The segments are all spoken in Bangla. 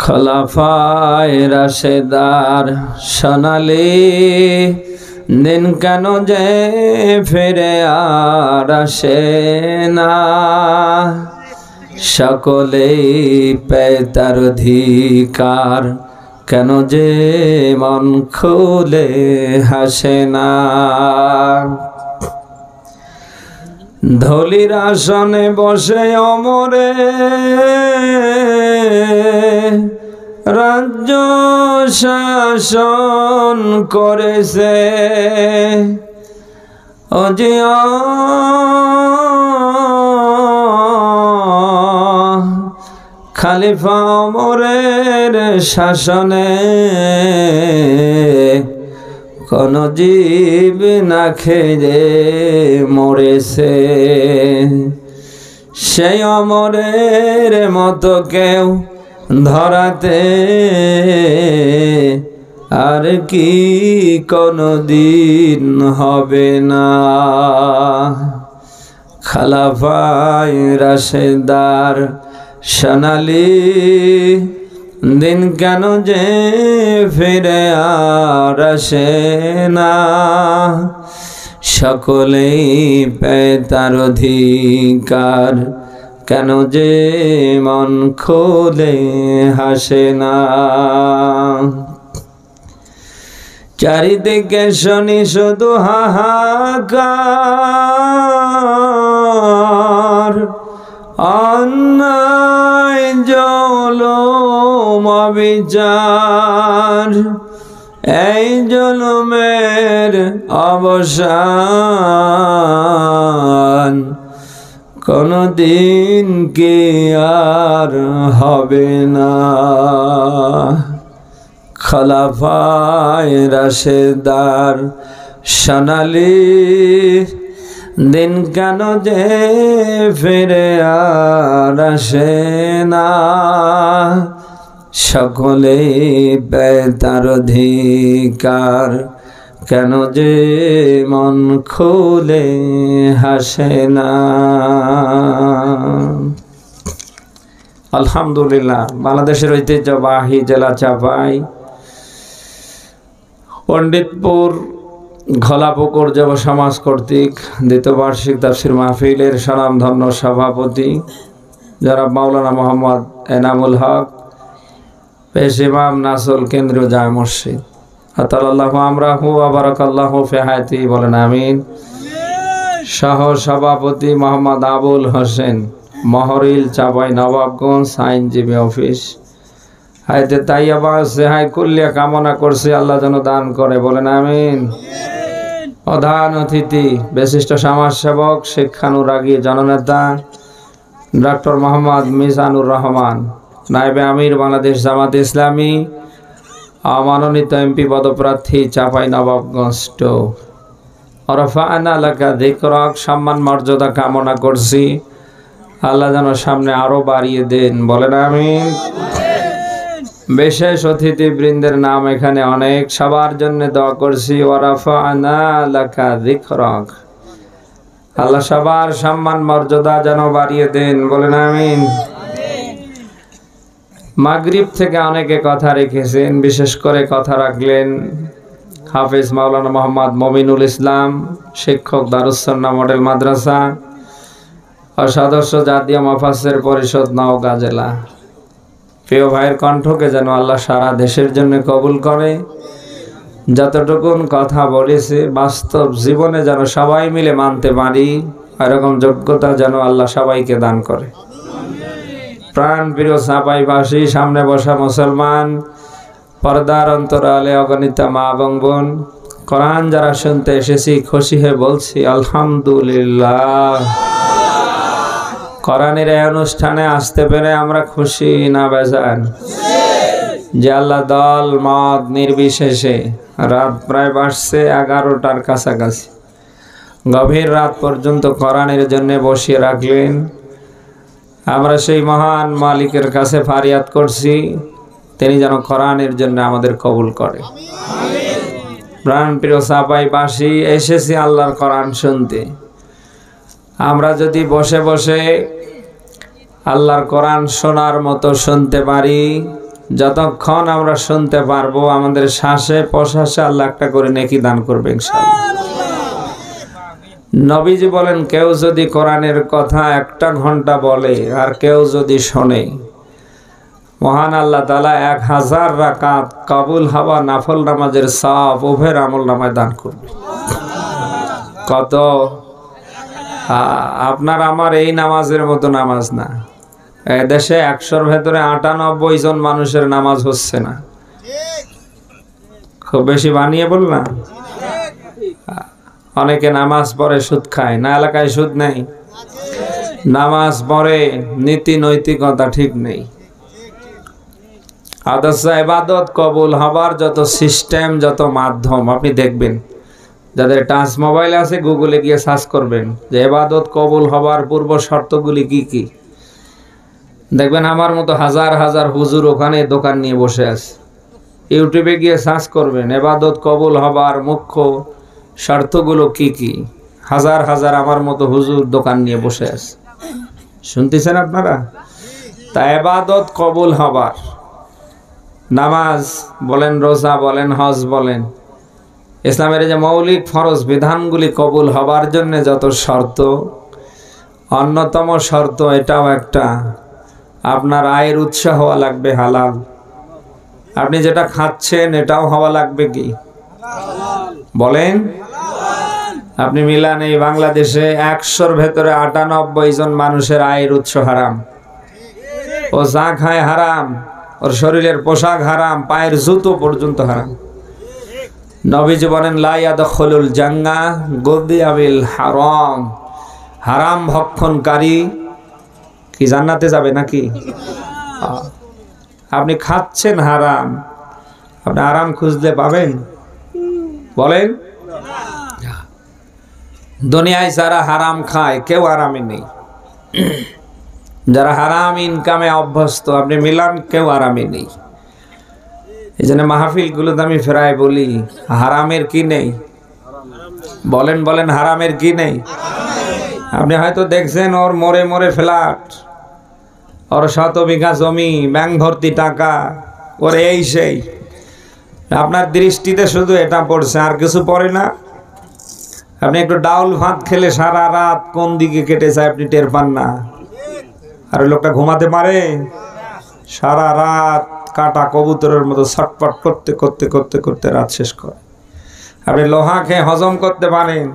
খলাফায়ে রাশেদার সোনালি দিন কেন যে ফিরে আর আসে না, সকলেই পেয়ে তার অধিকার, কেন যে মন খুলে হাসে না। ধলির আসনে বসে অমরে রাজ্য শাসন করেছে, অজিয়া খলিফা ওমরের শাসনে কোন জীব না খেয়ে মরেছে। সেই ওমরের মতো কেউ ধরাতে আর কি কোনো দিন হবে না। খলাফায়ে রাশেদার সোনালি দিন কেন যে ফিরে আর আসে না, সকলেই পেয়ে তার অধিকার, কেন যে মন খুলে হাসে না। চারিদিকে শুনি শুধু হাহাকার, অন্যায় জুলুম অবিচার, এই জুলুমের অবসান কোনদিন কি আর হবে না। খলাফায়ে রাশেদার সোনালি দিন কেন যে ফিরে আর আসে না, সকলেই পেয়ে তার অধিকার, কেন যে মন খুলে হাসে না। আলহামদুলিল্লাহ, বাংলাদেশের ঐতিহ্যবাহী জেলা চাঁপাই পণ্ডিতপুর ঘোলাপুকুর যুব সমাজ কর্তৃক দ্বিতীয় বার্ষিক তাফসীর মাহফিলের স্বনামধন্য সভাপতি জনাব মাওলানা মোহাম্মদ এনামুল হক, পেশ ইমাম নাসুল কেন্দ্রীয় জামে মসজিদ, আতাল্লাহু আমরাহু ওয়া বারাকাল্লাহু ফি হায়াতি, বলেন আমিন। সহ সভাপতি মোহাম্মদ আবুল হোসেন, মহরিল, চাঁপাই নবাবগঞ্জ আইনজীবী অফিস, হায়াতে তাইয়্যিবা সেহাই কুল্লিয়া কামনা করছি আল্লাহ যেন দান করে, বলেন আমিন। প্রধান অতিথি বিশিষ্ট সমাজসেবক, শিক্ষানুরাগী জননেতা ডক্টর মোহাম্মদ মিজানুর রহমান, নায়েবে আমির বাংলাদেশ জামাত ইসলামী, মনোনীত এমপি পদপ্রার্থী চাঁপাই নবাবগঞ্জ 2। রফা'না লাকা যিকরাক, সম্মান মর্যাদা কামনা করছি আল্লাহ যেন সামনে আরো বাড়িয়ে দেন, বলেন আমিন। বিশেষ অতিথিবৃন্দের নাম এখানে অনেক, সবার জন্য দোয়া করছি। ওয়ারাফা'না লাকা যিকরাক, আল্লাহ সবার সম্মান মর্যাদা যেন বাড়িয়ে দেন, বলেন আমিন। মাগরিব থেকে অনেকে কথা রেখেছেন, বিশেষ করে কথা রাখলেন হাফেজ মাওলানা মোহাম্মদ মমিনুল ইসলাম, শিক্ষক দারুস সুন্নাহ মডেল মাদ্রাসা ও সদস্য জাতীয় মুফাসসির পরিষদ নওগাঁ জেলা। প্রিয় ভাইয়ের কণ্ঠকে যেন আল্লাহ সারা দেশের জন্য কবুল করে, যতটুকুন কথা বলেছে বাস্তব জীবনে যেন সবাই মিলে মানতে পারি, এরকম যোগ্যতা যেন আল্লাহ সবাইকে দান করে। প্রাণ প্রিয় চাঁপাইবাসী, সামনে বসা মুসলমান, পর্দার অন্তরালে অগণিত মা এবং বোন, কোরআন যারা শুনতে এসেছি খুশি হয়ে বলছি আলহামদুলিল্লাহ। কোরআনের এই অনুষ্ঠানে আসতে পেরে আমরা খুশি না বেজান? যে আল্লাহ দল মত নির্বিশেষে রাত প্রায় বাজছে 11টার কাছাকাছি, গভীর রাত পর্যন্ত কোরআনের জন্য বসিয়ে রাখলেন। আমরা সেই মহান মালিকের কাছে ফারিয়াদ করছি তিনি যেন কোরআনের জন্য আমাদের কবুল করে। প্রাণ প্রিয় চাঁপাইবাসী, এসেছি আল্লাহর কোরআন শুনতে। আমরা যদি বসে বসে আল্লাহর কোরআন শোনার মতো শুনতে পারি, যতক্ষণ আমরা শুনতে পারবো আমাদের শ্বাসে প্রশ্বাসে আল্লাহ একটা করে নেকি দান করবে ইনশাআল্লাহ। নবীজি বলেন, কেউ যদি কোরআনের কথা 1 ঘন্টা বলে আর কেউ যদি শোনে, মহান আল্লাহ তাআলা 1000 রাকাত কবুল হওয়া নফল নামাজের সওয়াব উভয়ের আমলনামায় দান করবে। কত? আপনার আমার এই নামাজের মতো নামাজ না। দেশে 100-র ভেতরে 98 জন মানুষের নামাজ হচ্ছে না। খুব বেশি বানিয়ে বল না। অনেকে নামাজ পড়ে সুদ খায় না, এলাকায় সুদ নেই, নামাজ পড়ে নীতি নৈতিকতা ঠিক নেই। আদর্শ ইবাদত কবুল হবার যত সিস্টেম, যত মাধ্যম আপনি দেখবেন, যাদের টাচ মোবাইল আছে গুগলে গিয়ে সার্চ করবেন যে ইবাদত কবুল হবার পূর্ব শর্তগুলি কি কি। দেখবেন আমার মতো হাজার হাজার হুজুর ওখানে দোকান নিয়ে বসে আছে। ইউটিউবে গিয়ে সার্চ করবেন ইবাদত কবুল হবার মুখ্য শর্তগুলো কি কি। হাজার হাজার আমার মতো হুজুর দোকান নিয়ে বসে আছে, শুনতেছেন আপনারা? তা ইবাদত কবুল হবার, নামাজ বলেন, রোজা বলেন, হজ বলেন, ইসলামের যে মৌলিক ফরজ বিধানগুলি কবুল হবার জন্য যত শর্ত, অন্যতম শর্ত এটাও একটা, আপনার আয়ের উৎস হওয়া লাগবে হালাল। আপনি যেটা খাচ্ছেন এটাও হওয়া লাগবে কি বলেন? আপনি মিলান, এই বাংলাদেশে 100-র ভেতরে 98 জন মানুষের আয়ের উৎস হারাম। ও যা খায় হারাম, ওর শরীরের পোশাক হারাম, পায়ের জুতো পর্যন্ত হারাম। নবীজি বলেন, লা ইয়াদখুলুল জান্নাহ গুযিয়া বিল হারাম। হারাম ভক্ষণকারী কি জান্নাতে যাবে নাকি? আপনি খাচ্ছেন হারাম, আপনি আরাম খুঁজলে পাবেন বলেন? দুনিয়ায় যারা হারাম খায় কেউ আরামে নেই। যারা হারাম ইনকামে অভ্যস্ত আপনি মিলান, কেউ আরামে নেই। এই জন্য মাহফিলগুলোতে আমি ফেরাই বলি, হারামের কি নেই বলেন? বলেন হারামের কি নেই? আপনি হয়তো দেখছেন ওর মোড়ে মোড়ে ফ্ল্যাট, ওর 100 বিঘা জমি, ব্যাংক ভর্তি টাকা, ওর এই সেই। আপনার দৃষ্টিতে শুধু এটা পড়ছে, আর কিছু পড়ে না। আপনি একটু ডাউল ভাত খেলে সারা রাত কোন দিকে কেটে যায় আপনি টের পান না। আর ওই লোকটা ঘুমাতে পারে? সারা রাত কাটা কবুতরের মতো ছটপট করতে করতে করতে করতে রাত শেষ করে। আপনি লোহা খেয়ে হজম করতে পারেন,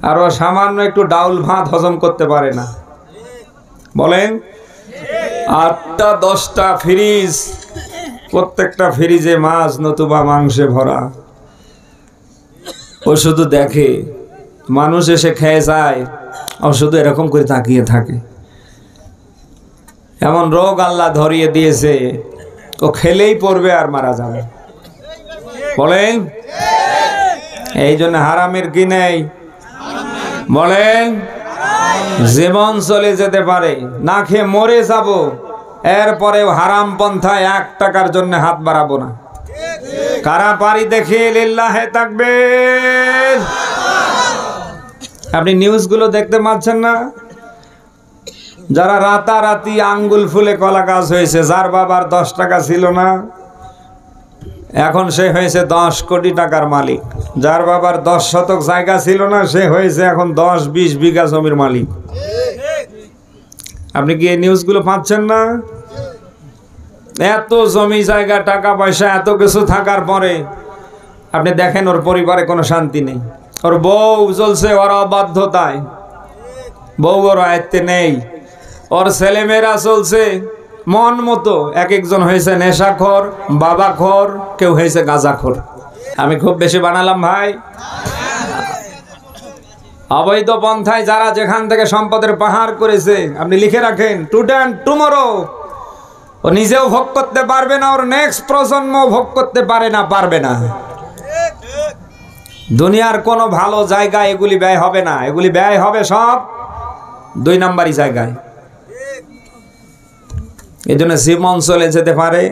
আর ও সামান্য একটু ডাউল ভাত হজম করতে পারে না বলেন? 8টা 10টা ফ্রিজ, প্রত্যেকটা ফ্রিজে মাছ নতুবা মাংসে ভরা। ও শুধু দেখে, মানুষ এসে খেয়ে যায়, ও শুধু এরকম করে তাকিয়ে থাকে। এমন রোগ আল্লাহ ধরিয়ে দিয়েছে, ও খেলেই পড়বে আর মারা যাবে বলেন? এই জন্য হারামের কি নেই বলেন? জীবন চলে যেতে পারে, না খেয়ে মরে যাব, এরপরেও হারাম পন্থায় 1 টাকার জন্য হাত বাড়াবো না। কারা পারি দেখে লিল্লাহে তাকবীর। আপনি নিউজগুলো দেখতে পাচ্ছেন না? যারা রাতারাতি আঙ্গুল ফুলে কলা গাছ হয়েছে, যার বাবার 10 টাকা ছিল না, এখন সে হয়েছে 10 কোটি টাকার মালিক। যার বাবার 10 শতক জায়গা ছিল না, সে হয়েছে এখন 10-20 বিঘা জমির মালিক। আপনি কি এই নিউজগুলো পাচ্ছেন না? এত জমি জায়গা, টাকা পয়সা, এত কিছু থাকার পরে আপনি দেখেন ওর পরিবারে কোনো শান্তি নেই। ওর বউ চলছে ওর অবাধ্যতায়, বউ ওর আয়ত্তে নেই। ওর ছেলেমেয়েরা চলছে মন মতো, এক একজন হয়েছে নেশাখোর, বাবাখোর, কেউ হয়েছে গাঁজাখোর। আমি খুব বেশি বানালাম ভাই? অবৈধ পন্থায় যারা যেখান থেকে সম্পদের পাহাড় করেছে, আপনি লিখে রাখেন, টুডে অ্যান্ড টুমরো ও নিজেও ভোগ করতে পারবে না, ওর নেক্সট প্রজন্ম ভোগ করতে পারবে না। দুনিয়ার কোনো ভালো জায়গায় এগুলি ব্যয় হবে না, এগুলি ব্যয় হবে সব 2 নাম্বারি জায়গায়। এই জন্য জীবন চলে যেতে পারে,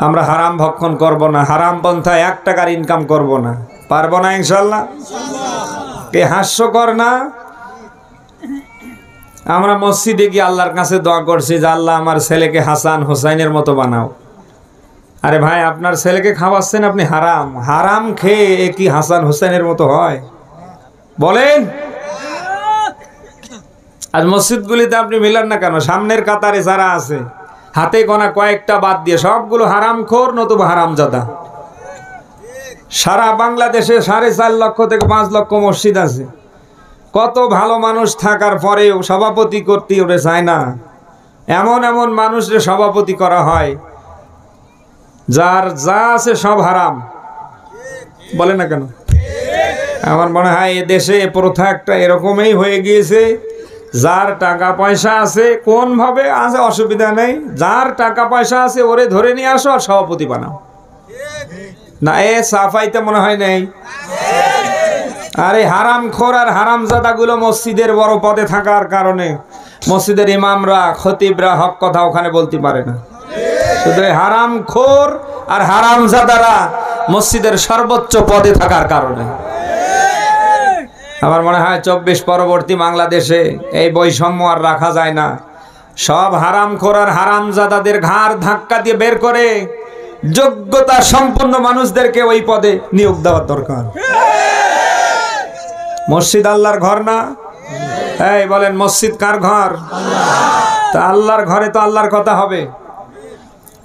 আমরা হারাম ভক্ষণ করব না, হারাম পন্থায় 1 টাকার ইনকাম করব না, পারবো না ইনশাল্লাহ। কে হাস্যকর না? আমরা মসজিদে গিয়ে আল্লাহর কাছে দোয়া করছি যে আল্লাহ আমার ছেলেকে হাসান হোসাইনের মতো বানাও। আরে ভাই, আপনার ছেলেকে খাওয়াচ্ছেন আপনি হারাম, হারাম খেয়ে এ কি হাসান হোসেনের মতো হয় বলেন? আজ মসজিদগুলিতে আপনি মিলান না কেন? সামনের কাতারে যারা আছে হাতে গোনা কয়েকটা বাদ দিয়ে সবগুলো হারামখোর নতুবা হারামজাদা। সারা বাংলাদেশে 4.5 লক্ষ থেকে 5 লক্ষ মসজিদ আছে। কত ভালো মানুষ থাকার পরেও সভাপতি করতে ওরে চায় না। এমন এমন মানুষের সভাপতি করা হয় যার যা আছে সব হারাম। বলে না কেন? আমার মনে হয় এ দেশে প্রথা একটা এরকমই হয়ে গিয়েছে, যার টাকা পয়সা আছে কোন ভাবে আছে অসুবিধা নেই, যার টাকা পয়সা আছে ওরে ধরে নিয়ে আসো আর সভাপতি বানাও। না, এ সাফাইতে মনে হয় নেই। আরে হারামখোর আর হারামজাদা গুলো মসজিদের বড় পদে থাকার কারণে মসজিদের ইমামরা খতিবরা হক কথা ওখানে বলতে পারে না। শুধু হারামখোর আর হারামজাদারা মসজিদের সর্বোচ্চ পদে থাকার কারণে। আমার মনে হয় 24 পরবর্তী বাংলাদেশে এই বৈষম্য আর রাখা যায় না। সব হারামখোর আর হারামজাদাদের ঘাড় ধাক্কা দিয়ে বের করে যোগ্যতা সম্পন্ন মানুষদেরকে ওই পদে নিয়োগ দেওয়ার দরকার। মসজিদ আল্লাহর ঘর না? এই বলেন, মসজিদ কার ঘর? তা আল্লাহর ঘরে তো আল্লাহর কথা হবে।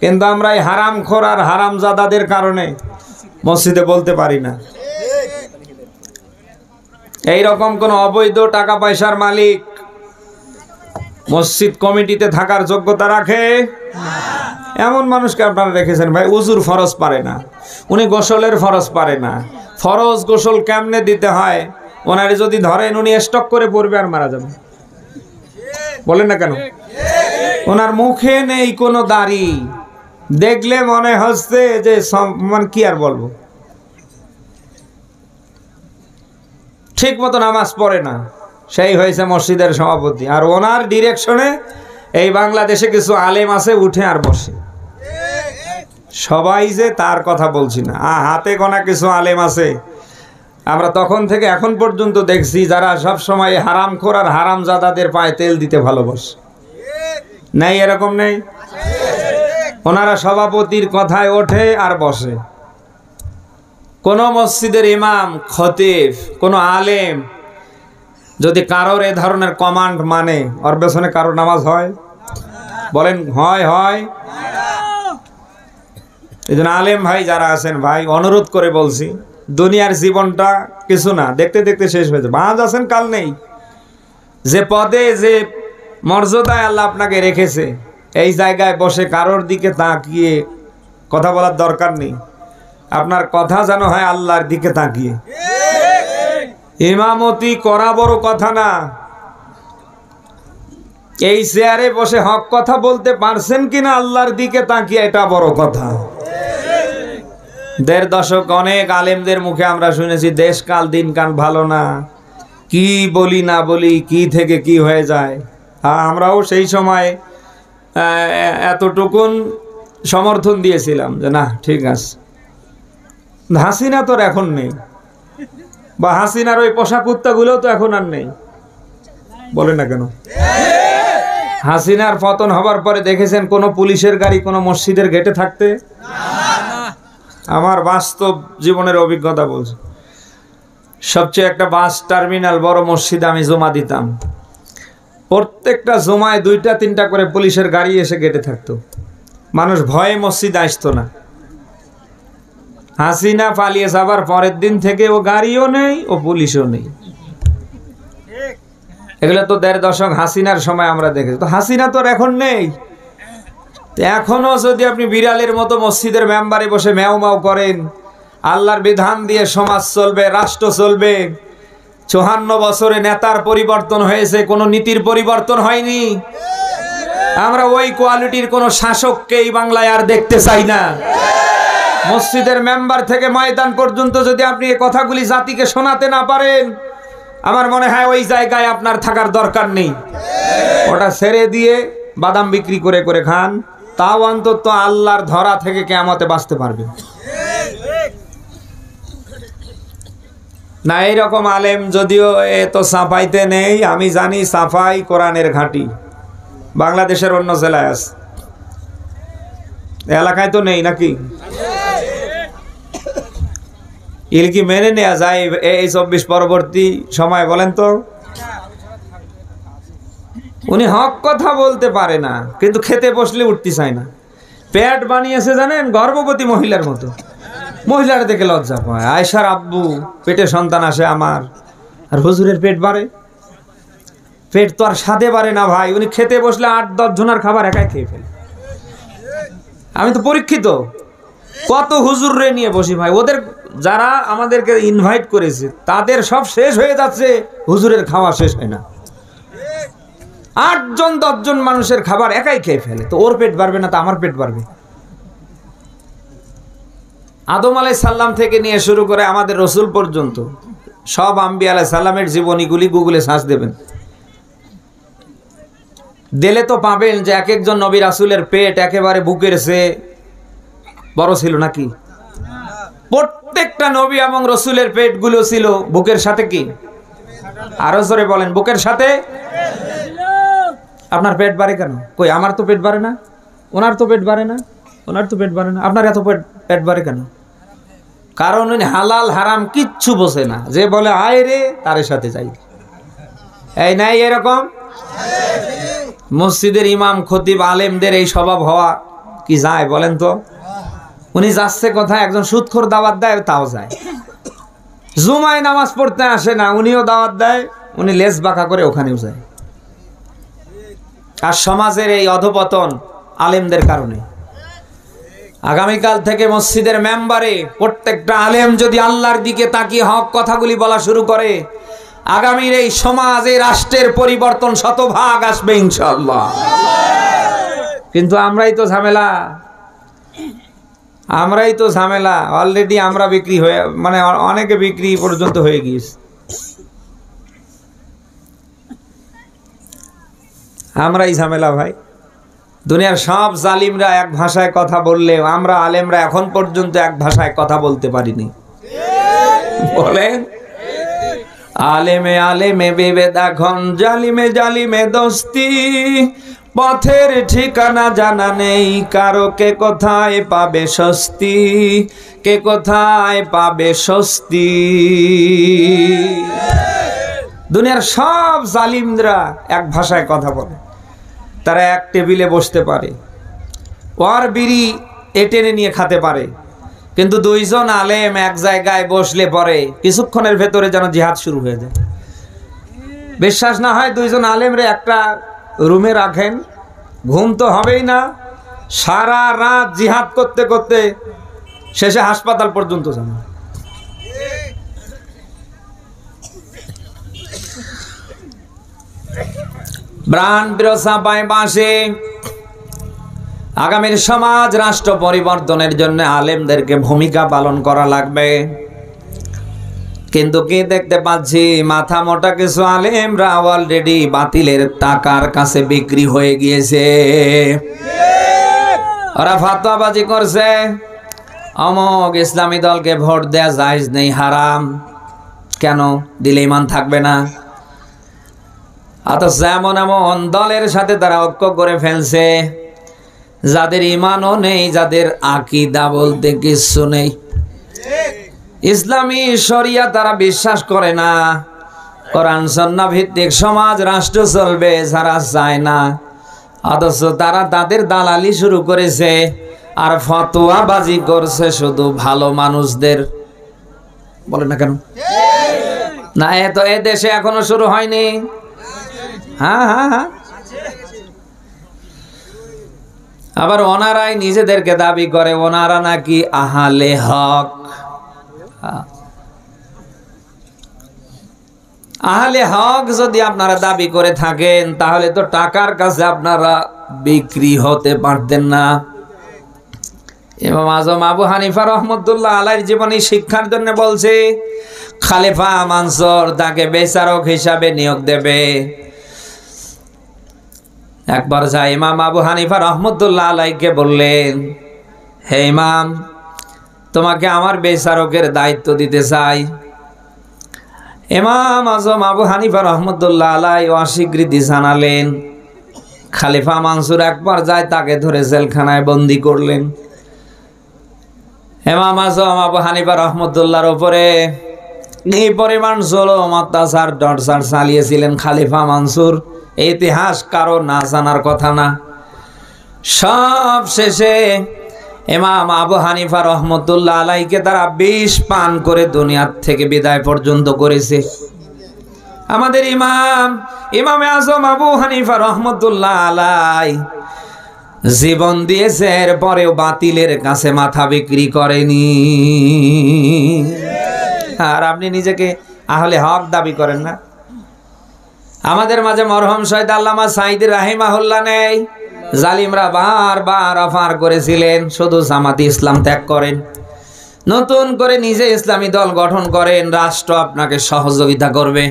কিন্তু আমরা এই হারামখোর আর হারামজাদাদের কারণে মসজিদে বলতে পারি না। এই রকম কোন অবৈধ টাকা পয়সার মালিক মসজিদ কমিটিতে থাকার যোগ্যতা রাখে? এমন মানুষকে আপনারা রেখেছেন ভাই, উজুর ফরজ পারে না, উনি গোসলের ফরজ পারে না। ফরজ গোসল কেমনে দিতে হয় ওনারে যদি ধরেন উনি স্টক করে পড়বে আর মারা যাবে। বলেন না কেন? ওনার মুখে নেই কোনো দাড়ি, দেখলে মনে হচ্ছে যে মানে কি আর বলবো, ঠিক মতো নামাজ পড়ে না, সেই হয়েছে মসজিদের সভাপতি। আর ওনার ডিরেকশনে এই বাংলাদেশে কিছু আলেম আছে উঠে আর বসে। সবাই যে তার কথা বলছি না, হাতে গোনা কিছু আলেম আছে আমরা তখন থেকে এখন পর্যন্ত দেখছি যারা সব সময় হারামখোর আর হারামজাদাদের পায়ে তেল দিতে ভালোবাসে। নেই এরকম নেই? ওনারা সভাপতির কথায় ওঠে আর বসে। কোন মসজিদের ইমাম খতিব কোন আলেম যদি কারোর এ ধরনের কমান্ড মানে ওর পেছনে কারোর নামাজ হয়? বলেন হয়? হয়। এই জন্য আলেম ভাই যারা আছেন ভাই, অনুরোধ করে বলছি, দুনিয়ার জীবনটা কিছু না, দেখতে দেখতে শেষ হয়ে যাবে। আজ আছেন কাল নেই। যে পদে যে মর্যাদায় আল্লাহ আপনাকে রেখেছে এই জায়গায় বসে কারোর দিকে তাকিয়ে কথা বলার দরকার নেই। আপনার কথা যেন হয় আল্লাহর দিকে তাকিয়ে। ইমামতি করা বড় কথা না, এই চেয়ারে বসে হক কথা বলতে পারছেন কিনা আল্লাহর দিকে তাকিয়ে এটা বড় কথা। 1.5 দশক অনেক আলেমদের মুখে আমরা শুনেছি দেশকাল দিনকাল ভালো না, কি বলি না বলি কি থেকে কি হয়ে যায়। আমরাও সেই সময় এতটুকুন সমর্থন দিয়েছিলাম যে না ঠিক আছে। হাসিনা তো এখন নেই, বা হাসিনার ওই পোশাক কুত্তাগুলো তো এখন আর নেই। বলে না কেন? হাসিনার পতন হবার পরে দেখেছেন কোন পুলিশের গাড়ি কোন মসজিদের গেটে থাকতে? আমার বাস্তব জীবনের অভিজ্ঞতা বলছে। সবচেয়ে একটা বাস টার্মিনাল বড় মসজিদে আমি জমা দিতাম, প্রত্যেকটা জমায় 2-3টা করে পুলিশের গাড়ি এসে গেটে থাকতো। মানুষ ভয়ে মসজিদে আসতো না। হাসিনা পালিয়ে যাবার পরের দিন থেকে ও গাড়িও নেই ও পুলিশও নেই। এগুলো তো 1.5 দশক হাসিনার সময় আমরা দেখেছি। তো হাসিনা তো এখন নেই। এখনো যদি আপনি বিড়ালের মতো মসজিদের মেম্বারে বসে ম্যাও ম্যাও করেন, আল্লাহর বিধান দিয়ে সমাজ চলবে, রাষ্ট্র চলবে। 54 বছরে নেতার পরিবর্তন হয়েছে, কোনো নীতির পরিবর্তন হয়নি। আমরা ওই কোয়ালিটির কোনো শাসককে এই বাংলায় আর দেখতে চাই না। মসজিদের মেম্বার থেকে ময়দান পর্যন্ত যদি আপনি এই কথাগুলি জাতিকে শোনাতে না পারেন, আমার মনে হয় ওই জায়গায় আপনার থাকার দরকার নেই। ওটা ছেড়ে দিয়ে বাদাম বিক্রি করে করে খান, তাও অন্তত আল্লাহর ধরা থেকে কিয়ামতে বাঁচতে পারবে। না এইরকম আলেম যদিও এ তো সাফাইতে নেই, আমি জানি সাফাই কোরআনের ঘাঁটি বাংলাদেশের অন্য জেলায় আছে, এলাকায় তো নেই নাকি? এর কি মেনে নেওয়া যায় এই 24 পরবর্তী সময়? বলেন তো। উনি হক কথা বলতে পারে না, কিন্তু খেতে বসলে উঠতে চায় না। পেট বানিয়েছে জানেন গর্ভবতী মহিলার মতো। মহিলার দেখে লজ্জা পায়। আয়েশার আব্বু পেটে সন্তান আসে আমার, আর হুজুরের পেট বাড়ে? পেট তো আর স্বাদে বাড়ে না ভাই। উনি খেতে বসলে 8-10 জনের খাবার একাই খেয়ে ফেলে। আমি তো পরীক্ষিত, কত হুজুররে নিয়ে বসি ভাই, ওদের যারা আমাদেরকে ইনভাইট করেছে তাদের সব শেষ হয়ে যাচ্ছে, হুজুরের খাওয়া শেষ হয় না। 8-10 জন মানুষের খাবার একাই খেয়ে ফেলে, তো ওর পেট বাড়বে না তো আমার পেট বাড়বে? আদম আলাইহিস সালাম থেকে নিয়ে শুরু করে আমাদের রসুল পর্যন্ত সব আম্বিয়া আলাইহিস সালামের জীবনীগুলি গুগলে সার্চ দেবেন, দিলে তো পাবেন যে এক একজন নবী রাসূলের পেট একেবারে বুকের চেয়ে বড় ছিল নাকি? প্রত্যেকটা নবী এবং রসুলের পেটগুলো ছিল বুকের সাথে কি? আরো জোরে বলেন, বুকের সাথে। আপনার পেট বাড়ে কেন? কই আমার তো পেট বাড়ে না, ওনার তো পেট বাড়ে না, ওনার তো পেট বাড়ে না, আপনার এত পেট বাড়ে কেন? কারণ উনি হালাল হারাম কিচ্ছু বোঝে না। যে বলে আয় রে তার সাথে যাই, এই নাই এরকম মসজিদের ইমাম খতিব আলেমদের এই স্বভাব হওয়া কি যায় বলেন তো? উনি যাচ্ছে কোথায়, একজন সুদখোর দাওয়াত দেয় তাও যায়। জুমায় নামাজ পড়তে আসে না, উনিও দাওয়াত দেয়, উনি লেজ বাঁকা করে ওখানেও যায়। আর সমাজের এই অধপতন আলেমদের কারণে। আগামীকাল থেকে মসজিদের মেম্বারে প্রত্যেকটা আলেম যদি আল্লাহর দিকে তাকিয়ে হক কথাগুলি বলা শুরু করে, আগামীর এই সমাজ, এই রাষ্ট্রের পরিবর্তন শতভাগ আসবে ইনশাআল্লাহ। কিন্তু আমরাই তো ঝামেলা, অলরেডি আমরা বিক্রি হয়ে, মানে অনেকে বিক্রি পর্যন্ত হয়ে গিয়েছে। আমরাই ঝামেলা ভাই। দুনিয়ার সব জালিমরা এক ভাষায় কথা বললেও আমরা আলেমরা এখন পর্যন্ত এক ভাষায় কথা বলতে পারিনি। বলেন, আলেমে আলেমে বিভেদ এখন, জালিমে জালিমে দোস্তি, পথের ঠিকানা জানা নেই কারো, কে কোথায় পাবে স্বস্তি, কে কোথায় পাবে স্বস্তি। দুনিয়ার সব জালিমরা এক ভাষায় কথা বলে, তারা এক টেবিলে বসতে পারে, ওর বিড়ি টেনে নিয়ে খেতে পারে, কিন্তু দুইজন আলেম এক জায়গায় বসলে পরে কিছুক্ষণের ভেতরে যেন জিহাদ শুরু হয়ে যায়। বিশ্বাস না হয় দুইজন আলেমরে একটা রুমে রাখেন, ঘুম তো হবেই না, সারা রাত জিহাদ করতে করতে শেষে হাসপাতাল পর্যন্ত যান। প্রাণ বিরসা পায় বাসে। আগামীর সমাজ রাষ্ট্র পরিবর্তনের জন্য আলেমদেরকে ভূমিকা পালন করা লাগবে। কিন্তু কি দেখতে পাচ্ছি, মাথা মোটা কিছু আলেমরা অলরেডি বাতিলের টাকার কাছে বিক্রি হয়ে গিয়েছে। ওরা ফাতোয়াবাজি করছে, অমুক ইসলামী দলকে ভোট দেয়া জায়েজ নেই, হারাম। কেন? দিলে ইমান থাকবে না। অথচ এমন এমন দলের সাথে তারা ঐক্য করে ফেলছে যাদের ইমানও নেই, যাদের আকীদা বলতে কিছু নেই। ইসলামী শরিয়া তারা বিশ্বাস করে না। কোরআন সুন্নাহ ভিত্তিক সমাজ রাষ্ট্র চলবে যারা চায় না, অথচ তারা তাদের দালালি শুরু করেছে আর ফতোয়াবাজি করছে শুধু ভালো মানুষদের। বলে না কেন? না, এ দেশে এখনো শুরু হয়নি। হ্যাঁ হ্যাঁ হ্যাঁ, আবার ওনারাই নিজেদেরকে দাবি করে ওনারা নাকি আহলে হক। আহলে হক যদি আপনারা দাবি করে থাকেন, তাহলে তো টাকার কাছে আপনারা বিক্রি হতে পারতেন না। ইমাম আজম আবু হানিফা রহমতুল্লাহ আলাইহির জীবনী শিক্ষার জন্য বলছে, খলিফা মানসুর তাকে বিচারক হিসাবে নিয়োগ দেবে। একবার যায় ইমাম আবু হানিফা রহমতুল্লাহ আলাইহিকে বললেন, হে ইমাম, তোমাকে আমার বিচারকের দায়িত্ব দিতে চাই। ইমাম আজম আবু হানিফা রহমতুল্লাহ আলাইহি অস্বীকৃতি জানালেন। খলিফা মানসুর এক পর্যায়ে তাকে ধরে জেলখানায় বন্দী করলেন। ইমাম আজম আবু হানিফা রহমতুল্লাহর উপরে এই পরিমাণ জুলুম অত্যাচার টর্চার চালিয়েছিলেন খলিফা মানসুর, ইতিহাস কারো না জানার কথা না। সব শেষে ইমাম আবু হানিফা রহমতুল্লাহ আলাইহিকে তারা বিষ পান করে দুনিয়ার থেকে বিদায় পর্যন্ত করেছে। আমাদের ইমাম আজম আবু হানিফা রহমতুল্লাহ আলাইহি জীবন দিয়েছে, এরপরেও বাতিলের কাছে মাথা বিক্রি করেনি। আর আপনি নিজেকে আহলে হক দাবি করেন না। আমাদের মাঝে মরহুম শহীদ আল্লামা সাঈদী রাহিমাহুল্লাহ নেই। জালিমরা বারবার অফার করেছিলেন শুধু জামাতে ইসলাম ত্যাগ করেন, নতুন করে নিজে ইসলামী দল গঠন করেন, রাষ্ট্র আপনাকে সহযোগিতা করবে।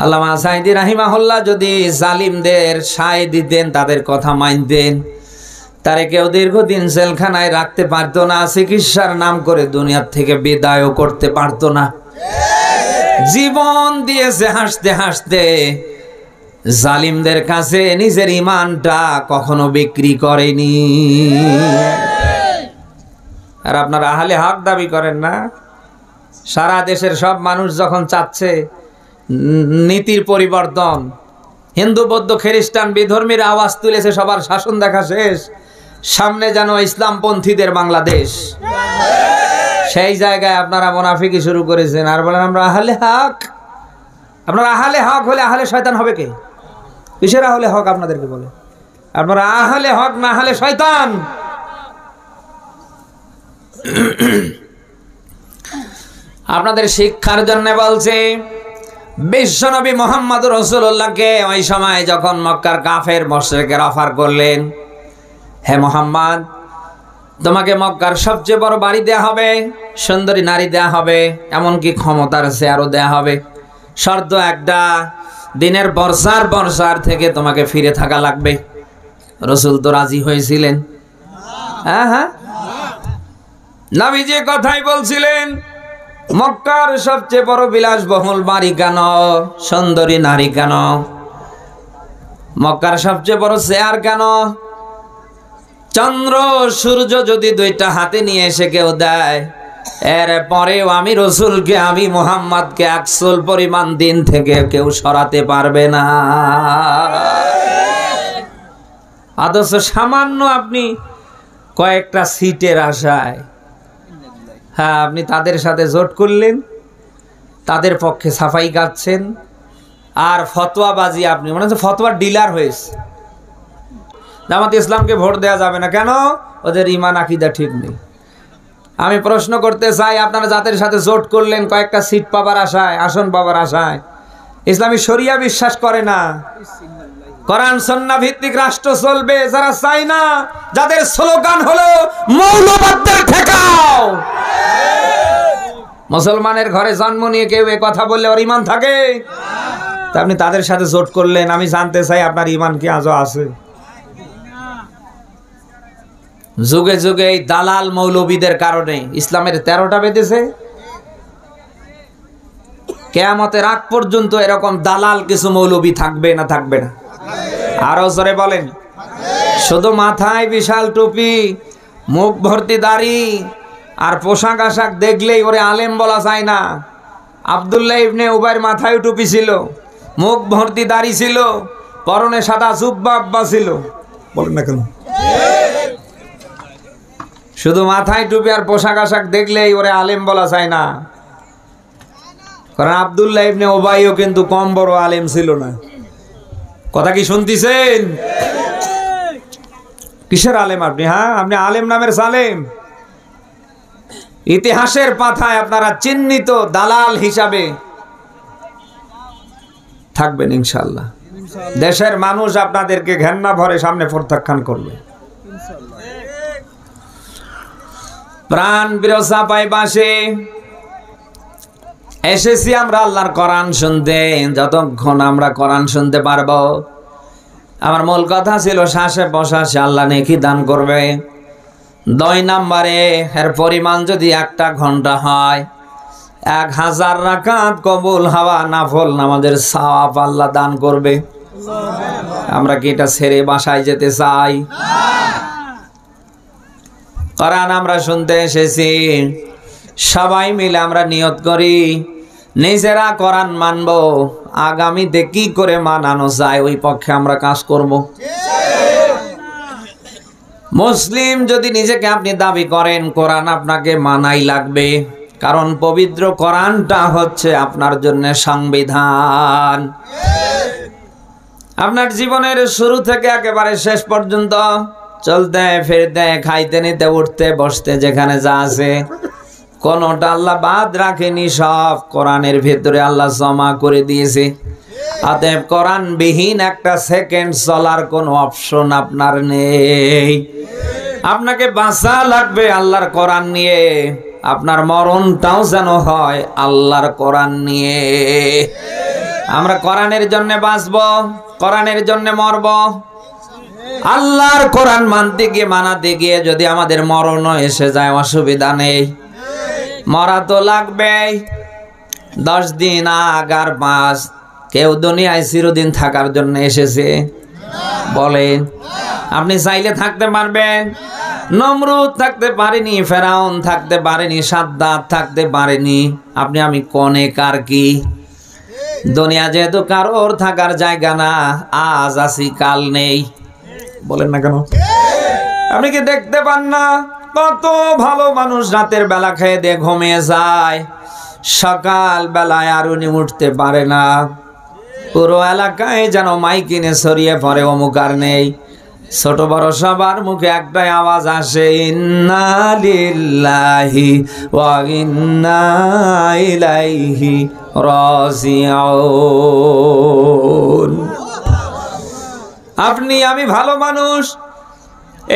আল্লামা সাঈদী রাহিমাহুল্লাহ যদি জালিমদের সায় দিতেন, তাদের কথা মানতেন, তারে কেউ দীর্ঘদিন জেলখানায় রাখতে পারতো না, চিকিৎসার নাম করে দুনিয়ার থেকে বিদায়ও করতে পারতো না। জীবন দিয়েছে হাসতে হাসতে, জালিমদের কাছে নিজের ইমানটা কখনো বিক্রি করেনি। আর আপনারা আহলে হক দাবি করেন না। সারা দেশের সব মানুষ যখন চাচ্ছে নীতির পরিবর্তন, হিন্দু বৌদ্ধ খ্রিস্টান বিধর্মীর আওয়াজ তুলেছে সবার শাসন দেখা শেষ, সামনে যেন ইসলামপন্থীদের বাংলাদেশ, সেই জায়গায় আপনারা মুনাফিকি শুরু করেছেন আর বলেন আমরা আহলে হক। আপনারা আহলে হক হলে আহলে শয়তান হবে কে? কিসের আহলে হক আপনাদেরকে বলে? আপনারা আহলে হক না আহলে শয়তান? আপনাদের শিক্ষার জন্য বলছে, বিশ্বনবী মুহাম্মদ রাসূলুল্লাহকে ওই সময় যখন মক্কার কাফের মুশরিকরা অফার করলেন, হে মুহাম্মদ, তোমাকে মক্কার সবচেয়ে বড় বাড়ি দেয়া হবে, সুন্দরী নারী দেয়া হবে, এমনকি ক্ষমতার চেয়ারও দেয়া হবে, শর্ত একটা, দিনের বর্ষার থেকে তোমাকে ফিরে থাকা লাগবে। রাসূল তো রাজি হয়েছিলেন। হ্যাঁ, নবীজি কথাই বলছিলেন, মক্কার সবচেয়ে বড় বিলাসবহুল বাড়ি কেন, সুন্দরী নারী কেন, মক্কার সবচেয়ে বড় চেয়ার কেন, চন্দ্র সূর্য যদি দুইটা হাতে নিয়ে এসে কেউ দেয়, এর পরেও আমি রসুলকে, আমি মুহাম্মদকে 100 পরিমাণ দিন থেকে কেউ সরাতে পারবে না। অথচ সামান্য আপনি কয়েকটা সিটের আশায়, হ্যাঁ, আপনি তাদের সাথে জোট করলেন, তাদের পক্ষে সাফাই গাচ্ছেন, আর ফতোয়াবাজি, আপনি মনে হচ্ছে ফতোয়ার ডিলার হয়েছে। জামাতে ইসলামকে ভোট দেওয়া যাবে না কেন? ওদের ঈমান আকীদা ঠিক নেই। আমি প্রশ্ন করতে চাই, আপনারা যাদের সাথে জোট করলেন কয়েকটা সিট পাবার আশায়, আসন পাবার আশায়, ইসলামী শরিয়া বিশ্বাস করে না, কোরআন সুন্নাহ ভিত্তিক রাষ্ট্র চলবে যারা চায় না, যাদের স্লোগান হলো মৌলবাদদের ঠেকাও। মুসলমানের ঘরে জন্ম নিয়ে কেউ এ কথা বললে ওর ঈমান থাকে? তা আপনি তাদের সাথে জোট করলেন, আমি জানতে চাই আপনার ঈমান কি আজও আছে? যুগে যুগে এই দালাল মৌলবীদের কারণে ইসলামের 13টা বেঁধেছে। কিয়ামতের আগ পর্যন্ত এরকম দালাল কিছু মৌলবী থাকবে না থাকবে না? আরো জোরে বলেন। শুধু মাথায় বিশাল টুপি, মুখ ভর্তি দাড়ি আর পোশাক আশাক দেখলেই ওরে আলেম বলা যায় না। আব্দুল্লাহ ইবনে উবাইর মাথায় টুপি ছিল, মুখ ভর্তি দাড়ি ছিল, পরনে সাদা জুব্বা আব্বা ছিল, বলেন না কেন? শুধু মাথায় টুপি আর পোশাক আশাক দেখলেই ওরে আলেম বলা যায় না। কারণ আব্দুল্লাহ ইবনে উবাইও কিন্তু কম বড় আলেম ছিল না। কথা কি শুনতেছেন? কিসের আলেম আপনি? হ্যাঁ, আপনি আলেম নামের সালেম। ইতিহাসের পাতায় আপনারা চিহ্নিত দালাল হিসাবে থাকবেন ইনশাআল্লাহ। দেশের মানুষ আপনাদেরকে ঘেন্না ভরে সামনে প্রত্যাখ্যান করবে। প্রাণ বিরসা পাই বাসে এসেছি আমরা আল্লাহর কোরআন শুনতে। যতক্ষণ আমরা কোরআন শুনতে পারবো, আমার মূল কথা ছিল শ্বাসে প্রশ্বাসে আল্লাহ নেকি দান করবে। 2 নম্বরে এর পরিমাণ যদি 1 ঘন্টা হয়, 1000 রাকাত কবুল হওয়া নফল নামাজের সওয়াব আল্লাহ দান করবে। আমরা কি এটা ছেড়ে বাসায় যেতে চাই? কোরআন আমরা শুনতে এসেছি, সবাই মিলে আমরা নিয়ত করি নিজেরা কোরআন মানব, আগামীতে কি করে মানানো যায় ওই পক্ষে আমরা কাজ করব। মুসলিম যদি নিজেকে আপনি দাবি করেন, কোরআন আপনাকে মানাই লাগবে, কারণ পবিত্র কোরআনটা হচ্ছে আপনার জন্য সংবিধান। আপনার জীবনের শুরু থেকে একেবারে শেষ পর্যন্ত চলতে ফিরতে খাইতে নিতে উঠতে বসতে যেখানে যা আছে কোনটা আল্লাহ বাদ রাখেনি, সব কোরআনের ভেতরে আল্লাহ জমা করে দিয়েছে। অতএব কোরআন বিহীন একটা সেকেন্ড চলার কোনো অপশন আপনার নেই। আপনাকে বাঁচা লাগবে আল্লাহর কোরআন নিয়ে, আপনার মরণটাও যেন হয় আল্লাহর কোরআন নিয়ে। আমরা কোরআনের জন্য বাঁচব, কোরআনের জন্য মরব। আল্লাহর কোরআন মানতে গিয়ে মানাতে গিয়ে যদি আমাদের মরণও এসে যায় অসুবিধা নেই, মরা তো লাগবেই। 10 দিন আগার মাস কেউ দুনিয়ায় চিরদিন থাকার জন্য এসেছে? বলেন, আপনি চাইলে থাকতে পারবেন? নমরুদ থাকতে পারেনি, ফেরাউন থাকতে পারেনি, সাদ্দাত থাকতে পারেনি। আপনি আমি কোনে কার কি? দুনিয়া যেহেতু কারোর থাকার জায়গা না, আজ আছি কাল নেই। বলেন না কেন? আপনি কি দেখতে পান না কত ভালো মানুষ রাতের বেলা খেয়ে দিয়ে ঘুমিয়ে যায়, সকাল বেলায় আর উনি উঠতে পারে না। পুরো এলাকায় যেন মাইকিনে ছড়িয়ে পড়ে অমুক আর নেই। ছোট বড় সবার মুখে একটাই আওয়াজ আসে, ইন্না লিল্লাহি ওয়া ইন্না ইলাইহি রাজিউন। আপনি আমি ভালো মানুষ,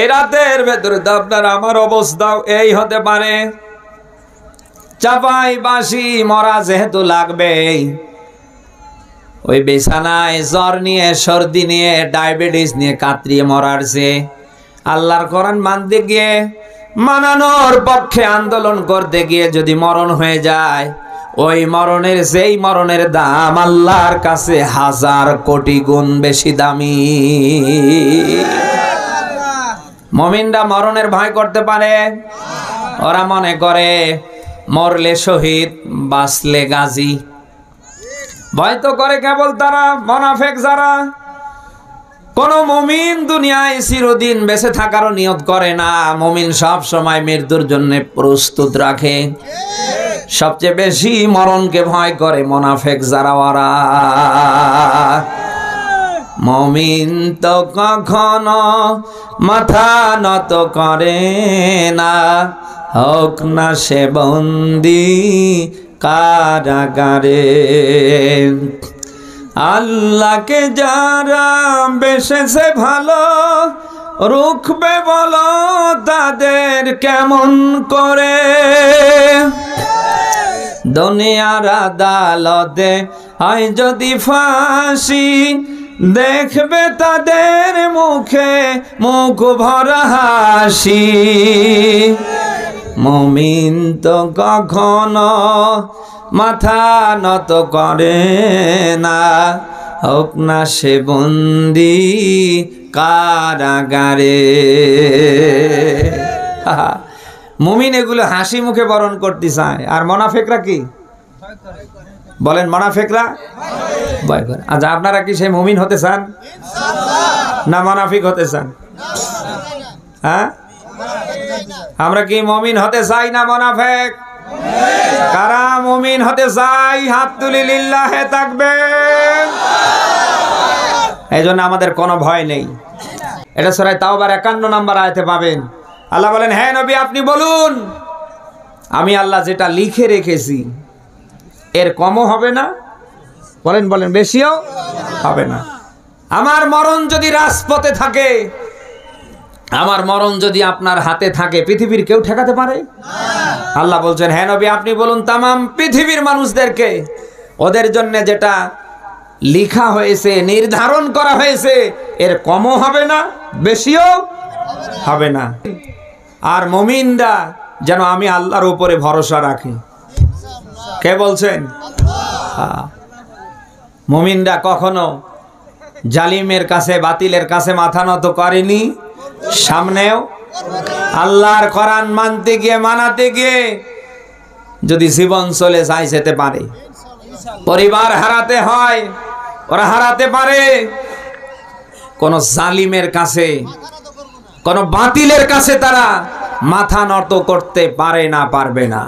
এই রাতের ভেতরে তো আপনার আমার অবস্থাও এই হতে পারে। চাপাই বাসি মরা যেহেতু লাগবেই, ওই বিছানায় জ্বর নিয়ে, সর্দি নিয়ে, ডায়াবেটিস নিয়ে কাতরিয়ে মরার চেয়ে আল্লাহর কোরআন মানতে গিয়ে, মানানোর পক্ষে আন্দোলন করতে গিয়ে যদি মরণ হয়ে যায়, ওই মরণের সেই মরণের দাম আল্লাহর কাছে 1000 কোটি গুণ বেশি দামি। মুমিনরা মরণের ভয় করতে পারে? ওরা মনে করে মরলে শহীদ, বাঁচলে গাজী। ভয় তো করে কেবল তারা, মুনাফিক যারা। কোন মুমিন দুনিয়ায় চিরদিন বেঁচে থাকারও নিয়ত করে না। মুমিন সব সময় মৃত্যুর জন্য প্রস্তুত রাখে। সবচেয়ে বেশি মরণকে ভয় করে মুনাফিক যারা, ওরা। মুমিন তো কখনো মাথা নত করে না, হোক না সে বন্দী কারাগারে। আল্লাহকে যারা বেসেছে ভালো, রুখবে বলো তাদের কেমন করে? দুনিয়ার আদালতে হয় যদি ফাঁসি, দেখবে তাদের মুখে মুখ ভরা হাসি। মুমিন তো কখনো মাথা নত করে না, হোক না সে বন্দী কারাগারে। মুমিন এগুলো হাসি মুখে বরণ করতে চায়, আর মুনাফিকরা কি বলেন? মুনাফিকরা ভয় করে। আচ্ছা, আপনারা কি সেই মুমিন হতে চান না মুনাফিক হতে চান? হ্যাঁ, আমরা কি মুমিন হতে চাই না মুনাফিক? কারা মুমিন হতে চাই হাত তুলি লিল্লাহে তাকবীর। এই জন্য আমাদের কোনো ভয় নেই। এটা সূরা তাওবার 51 নম্বর আয়াতে পাবেন। আল্লাহ বলেন, হ্যাঁ নবী আপনি বলুন, আমি আল্লাহ যেটা লিখে রেখেছি এর কমও হবে না, বলেন বলেন, বেশিও হবে না। আমার মরণ যদি রাজপথে থাকে, আমার মরণ যদি আপনার হাতে থাকে, পৃথিবীর কেউ ঠেকাতে পারে? আল্লাহ বলছেন, হ্যাঁ নবী আপনি বলুন তামাম পৃথিবীর মানুষদেরকে, ওদের জন্য যেটা লিখা হয়েছে, নির্ধারণ করা হয়েছে, এর কমও হবে না, বেশিও হবে না। আর মুমিনরা যেন আমি আল্লাহর উপরে ভরসা রাখি। কে বলছেন? মুমিনরা কখনো জালিমের কাছে, বাতিলের কাছে মাথা নত করেনি, সামনেও আল্লাহর কোরআন মানতে গিয়ে, মানাতে গিয়ে যদি জীবন চলে যায় যেতে পারে, পরিবার হারাতে হয়, ওরা হারাতে পারে। কোন জালিমের কাছে, কোন বাতিলের কাছে তারা মাথা নত করতে পারে না, পারবে না।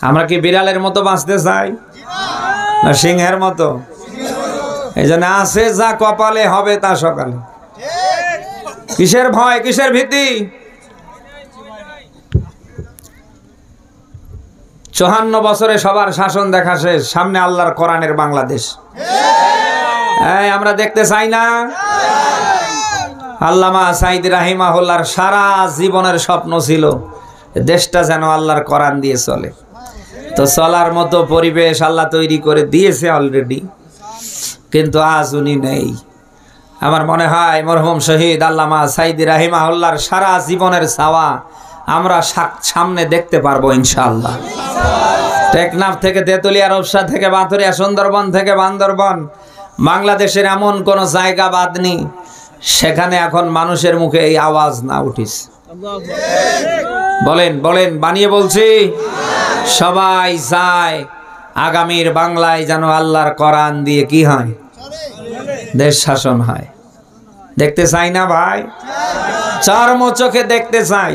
আমরা কি বিড়ালের মতো বাঁচতে চাই না সিংহের মতো? এই জন্য আছে যা কপালে হবে তা সকালে। কিসের ভয়, কিসের ভীতি? 54 বছরে সবার শাসন দেখা শেষ, সামনে আল্লাহর কোরআনের বাংলাদেশ। আমরা দেখতে চাই না? আল্লামা সাইদ রাহিমাহুল্লাহর সারা জীবনের স্বপ্ন ছিল দেশটা যেন আল্লাহর কোরআন দিয়ে চলে। তো চলার মতো পরিবেশ আল্লাহ তৈরি করে দিয়েছে অলরেডি, কিন্তু আজ উনি নেই। আমার মনে হয় মরহুম শহীদ আল্লামা সাইদ রাহিমাহুল্লাহর সারা জীবনের ছাওয়া আমরা সামনে দেখতে পারবো ইনশাআল্লাহ। টেকনাফ থেকে তেতুলিয়া, রূপসা থেকে বাথুরিয়া, সুন্দরবন থেকে বান্দরবন, বাংলাদেশের এমন কোন জায়গা বাদ নেই সেখানে এখন মানুষের মুখে এই আওয়াজ না উঠিস। বলেন বলেন, বানিয়ে বলছি। সবাই চায় আগামীর বাংলায় যেন আল্লাহর কোরআন দিয়ে কি হয়, দেশ শাসন হয়। দেখতে চাই না ভাই? চর্ম চোখে দেখতে চাই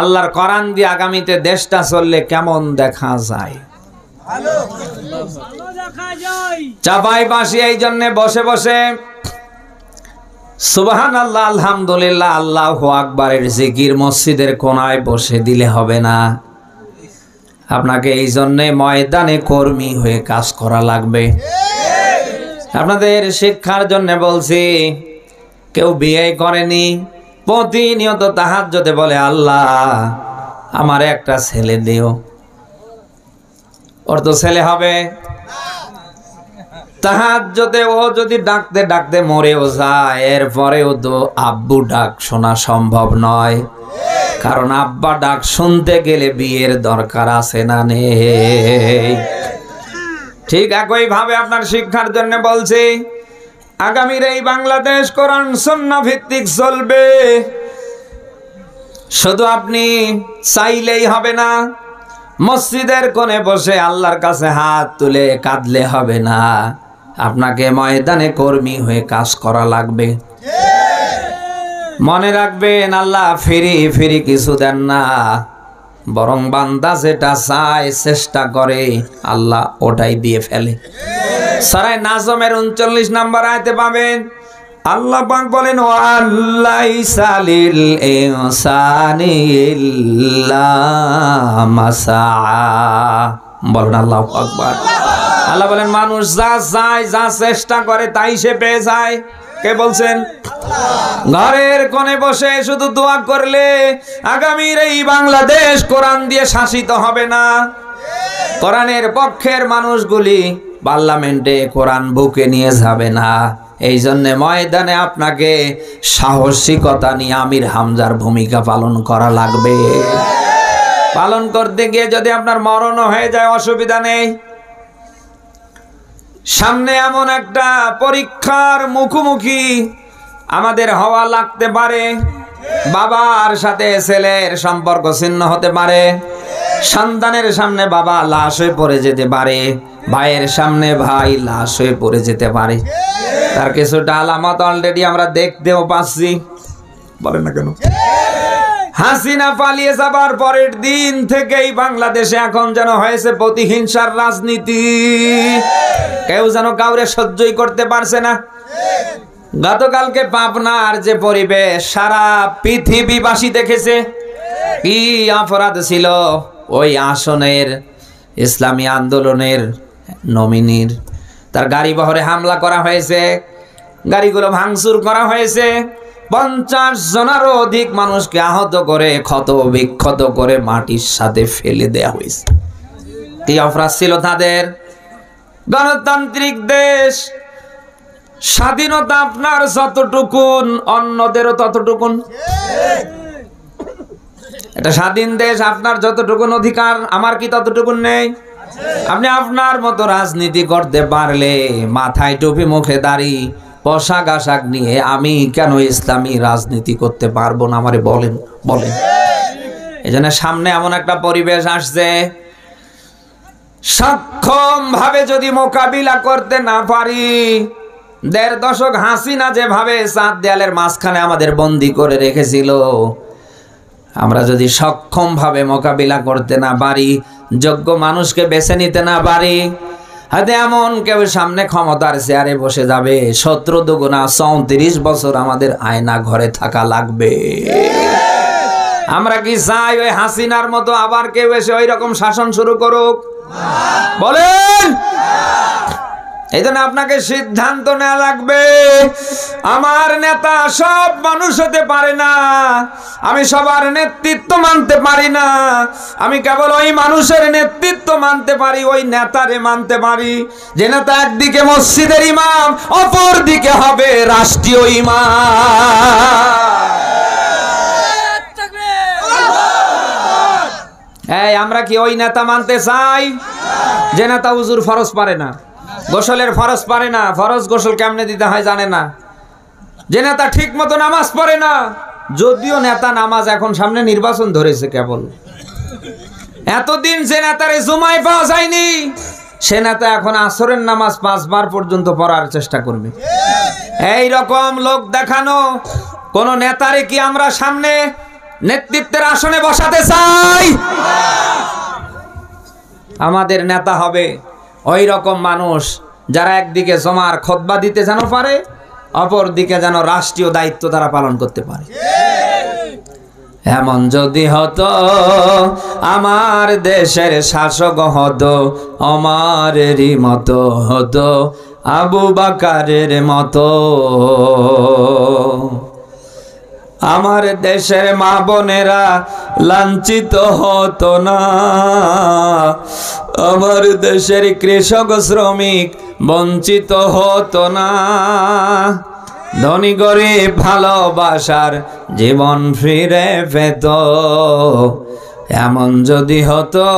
আল্লাহর কোরআন দিয়ে আগামীতে দেশটা চললে কেমন দেখা যায়। চাপাই বাসি এই জন্য বসে বসে সুবহানাল্লাহ, আলহামদুলিল্লাহ, আল্লাহু আকবারের জিকির মসজিদের কোনায় বসে দিলে হবে না। আপনাকে এই জন্যে ময়দানে কর্মী হয়ে কাজ করা লাগবে। আপনাদের শিক্ষার জন্য বলছি, কেউ বিয়ে করেনি, প্রতিনিয়ত তাহাজ্জুদে বলে আল্লাহ আমার একটা ছেলে দিও। ওর তো ছেলে হবে। তাহাজ্জুদে ও যদি ডাকতে ডাকতে মরেও যায়, এরপরেও তো আব্বু ডাক শোনা সম্ভব নয়, কারণ আব্বা ডাক শুনতে গেলে বিয়ের দরকার আছে না নেই? ঠিক একই ভাবে আপনার শিক্ষার জন্য বলছি, আগামীর এই বাংলাদেশ কোরআন সুন্নাহ ভিত্তিক চলবে। শুধু আপনি চাইলেই হবে না, মসজিদের কোণে বসে আল্লাহর কাছে হাত তুলে কাঁদলে হবে না, আপনাকে ময়দানে কর্মী হয়ে কাজ করা লাগবে। মনে রাখবেন, আল্লাহ ফিরি ফিরি কিছু দেন না, বরং বান্দা যেটা চায়, চেষ্টা করে, আল্লাহ ওটাই দিয়ে ফেলে। সূরা নাজমের 39 নম্বর আয়াতে পাবেন, আল্লাহ পাক বলেন ওয়াল্লাইসা লিল ইনসানি ইল্লা মা সাআ। বলেন আল্লাহু আকবার। আল্লাহ বলেন মানুষ যা চায়, যা চেষ্টা করে তাই সে পেয়ে যায়। কে বলছেন? ঘরের কোণে বসে শুধু দোয়া করলে আগামীর এই বাংলাদেশ কোরআন দিয়ে শাসিত হবে না। কোরআনের পক্ষের মানুষগুলি পার্লামেন্টে কোরআন বুকে নিয়ে যাবে না। এই জন্য ময়দানে আপনাকে সাহসিকতা নিয়ে আমির হামজার ভূমিকা পালন করা লাগবে। পালন করতে গিয়ে যদি আপনার মরণ হয়ে যায়, অসুবিধা নেই। সামনে এমন একটা পরীক্ষার মুখোমুখি আমাদের হওয়া লাগতে পারে। বাবার সাথে ছেলের সম্পর্ক ছিন্ন হতে পারে, সন্তানের সামনে বাবা লাশ হয়ে পড়ে যেতে পারে, ভাইয়ের সামনে ভাই লাশ হয়ে পড়ে যেতে পারে। তার কিছুটা আলামত অলরেডি আমরা দেখতেও পাচ্ছি। বলেন না কেন? হাসিনা পালিয়ে যাবার পরের দিন থেকেই বাংলাদেশে এখন যেন হয়েছে প্রতিহিংসার রাজনীতি। কেউ যেন কাউরে সহ্যই করতে পারছে না। গতকালকে পাবনার যে পরিবেশ সারা পৃথিবীবাসী দেখেছে, কি অপরাধ ছিল ওই আসনের ইসলামী আন্দোলনের নমিনির। তার গাড়ি বহরে হামলা করা হয়েছে, গাড়িগুলো ভাঙচুর করা হয়েছে, 50 জনেরও অধিক মানুষকে আহত করে ক্ষত বিক্ষত করে মাটির সাথে ফেলে দেয়া হয়েছে। কি অপরাধ ছিল তাদের? গণতান্ত্রিক দেশ, স্বাধীনতা আপনার যতটুকুন অন্যদেরও ততটুকুন। এটা স্বাধীন দেশ, আপনার যতটুকু অধিকার আমার কি ততটুকু নেই? আপনি আপনার মতো রাজনীতি করতে পারলে মাথায় টুপি মুখে দাড়ি পোশাক আশাক নিয়ে আমি কেন ইসলামী রাজনীতি করতে পারবো না? আমারে বলেন বলেন। এজন্য সামনে এমন একটা পরিবেশ আসছে, সক্ষম ভাবে যদি মোকাবিলা করতে না পারি, ১.৫ দশক হাসিনা যেভাবে ৪ দেয়ালের মাঝখানে আমাদের বন্দী করে রেখেছিল, আমরা যদি সক্ষম ভাবে মোকাবিলা করতে না পারি, যোগ্য মানুষকে বেছে নিতে না পারি, হয়তো এমন কেউ সামনে ক্ষমতার চেয়ারে বসে যাবে, ১৭ দুগুণা ৩৪ বছর আমাদের আয়না ঘরে থাকা লাগবে। আমরা কি চাই ওই হাসিনার মতো আবার কেউ এসে ওই রকম শাসন শুরু করুক? বলেন। এই জন্য আপনাকে সিদ্ধান্ত নেওয়া লাগবে। আমার নেতা সব মানুষ হতে পারে না, আমি সবার নেতৃত্ব মানতে পারি না, আমি কেবল ওই মানুষের নেতৃত্ব মানতে পারি, ওই নেতারে মানতে পারি যে নেতা একদিকে মসজিদের ইমাম, অপর দিকে হবে রাষ্ট্রীয় ইমাম। এই আমরা কি ওই নেতা মানতে চাই যে নেতা হুজুর ফরজ পারে না, গোসলের ফরজ পারে না, ফরজ গোসল কেমনে দিতে হয় জানে না, যে নেতা ঠিক মতো নামাজ পড়ে না, যদিও নেতা নামাজ এখন সামনে নির্বাচন ধরেছে কেবল, এতদিন যে নেতারে জুমায় পাওয়া যায়নি সে নেতা এখন আসরের নামাজ 5 বার পর্যন্ত পড়ার চেষ্টা করবে। এই রকম লোক দেখানো কোন নেতারে কি আমরা সামনে নেতৃত্বের আসনে বসাতে চাই? আমাদের নেতা হবে ওই রকম মানুষ যারা একদিকে জমার খুতবা দিতে যেন পারে, অপর দিকে যেন রাষ্ট্রীয় দায়িত্ব তারা পালন করতে পারে। এমন যদি হতো আমার দেশের শাসক হতো ওমরেরই মতো, হতো আবু বকরের মতো, আমার দেশের মা বোনেরা লাঞ্ছিত হতো না, আমার দেশের কৃষক শ্রমিক বঞ্চিত হতো না, ধনী গরিব ভালোবাসার জীবন ফিরে পেত। এমন যদি হতো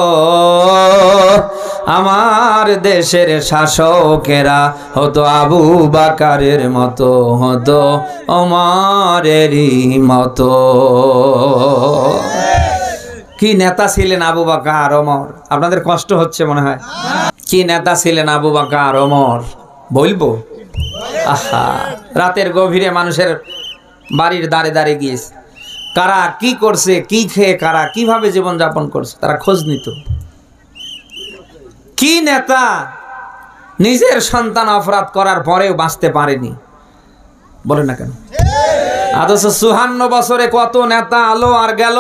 আমার দেশের শাসকেরা হতো আবু বকরের মতো, হতো ওমরেরই মতো। কি নেতা ছিলেন আবু বকর ওমর! আপনাদের কষ্ট হচ্ছে মনে হয়। কি নেতা ছিলেন আবু বকর ওমর বলবো? আহা, রাতের গভীরে মানুষের বাড়ির দাঁড়ে দাঁড়ে গিয়েছে, কারা কি করছে, কি খেয়ে কারা কিভাবে জীবন যাপন করছে তারা খোঁজ নিত। কি নেতা নিজের সন্তান অপরাধ করার পরেও বাঁচতে পারেনি, বলে না কেন? অথচ 54 বছরে কত নেতা আলো আর গেল,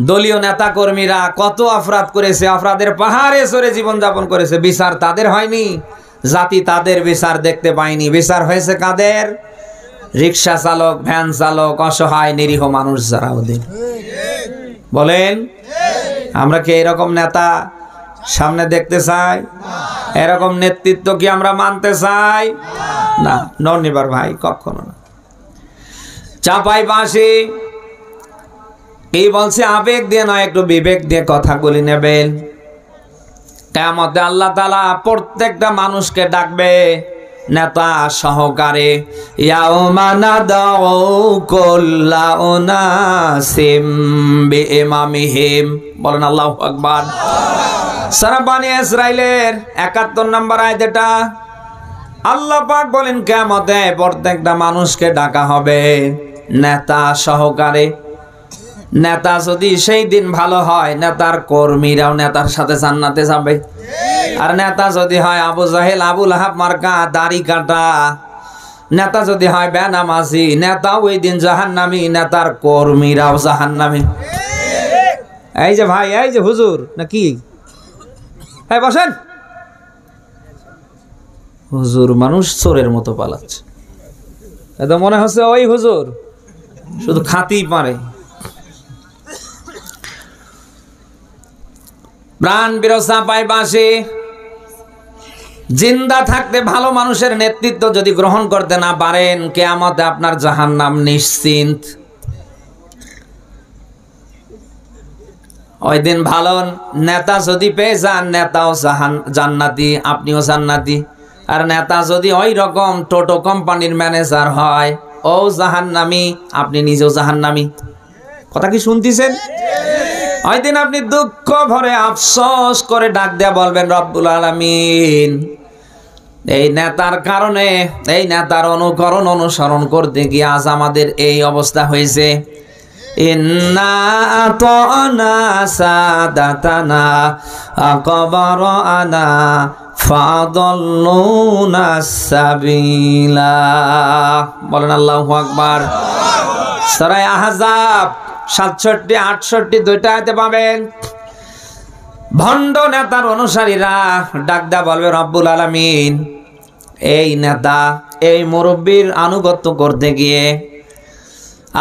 দলীয় নেতা কর্মীরা কত অপরাধ করেছে, অপরাধের পাহাড়ে চড়ে জীবন যাপন করেছে, বিচার তাদের হয়নি, জাতি তাদের বিচার দেখতে পায়নি। বিচার হয়েছে কাদের? রিক্সা চালক, ভ্যান চালক, অসহায় নিরীহ মানুষ যারা ওদের। বলেন, আমরা কি এরকম নেতা সামনে দেখতে চাই? এরকম নেতৃত্ব কি আমরা মানতে চাই? না, ননিবার ভাই, কখনো না। চাপাই বাঁশি এই বলছে আবেগ দিয়ে নয়, একটু বিবেক দিয়ে কথাগুলি নেবেন। কিয়ামতে আল্লাহ তাআলা প্রত্যেকটা মানুষকে ডাকবে নেতা সহকারে, ইয়াউমা নাদাউ কুল্লা উনাসিম বিইমামিহিম। বলেন আল্লাহু আকবার। সূরা বনী ইসরাইলের ৭১ নম্বর আয়াত এটা। আল্লাহ পাক বলেন কিয়ামতে প্রত্যেকটা মানুষকে ডাকা হবে নেতা সহকারে। নেতা যদি সেই দিন ভালো হয়, নেতার কর্মীরাও নেতার সাথে জান্নাতে যাবে। আর নেতা যদি হয় আবু জাহেল, আবু লাহাব মার্কা, দাড়ি কাটা, নেতা যদি হয় বেনামাজি, নেতা ওই দিন জাহান্নামী, নেতার কর্মীরাও জাহান্নামী। এই যে ভাই, এই যে হুজুর নাকি, এই বসেন। হুজুর মানুষ চোরের মতো পালাচ্ছে, এটা মনে হচ্ছে ওই হুজুর শুধু খাতেই পারে। প্রাণ বিরসা পাই বাসে, জিন্দা থাকতে ভালো মানুষের নেতৃত্ব যদি গ্রহণ করতে না পারেন, কিয়ামতে আপনার জাহান্নাম নিশ্চিন্ত। ওই দিন ভালো নেতা যদি পেয়ে যান, নেতাও জান্নাতি, আপনিও জান্নাতি। আর নেতা যদি ওই রকম টোটো কোম্পানির ম্যানেজার হয়, ও জাহান্নামী, আপনি নিজেও জাহান্নামী। কথা কি শুনতেছেন? ওই দিন আপনি দুঃখ ভরে আফসোস করে ডাক দেয়া বলবেন, রব্বুল আলামিন, এই নেতার কারণে, এই নেতার অনুকরণ অনুসরণ করতে গিয়ে আজ আমাদের এই অবস্থা হয়েছে। ইন্না আতানা সাদাতানা আকবারানা ফাদাল্লুনা সাবিলা। বলেন আল্লাহু আকবার। সূরা আহজাব 67 68 দুইটা আয়াতে পাবেন। ভণ্ড নেতার অনুসারীরা ডাক দেয়া বলবে, রব্বুল আলামিন, এই নেতা, এই মুরব্বীর আনুগত্য করতে গিয়ে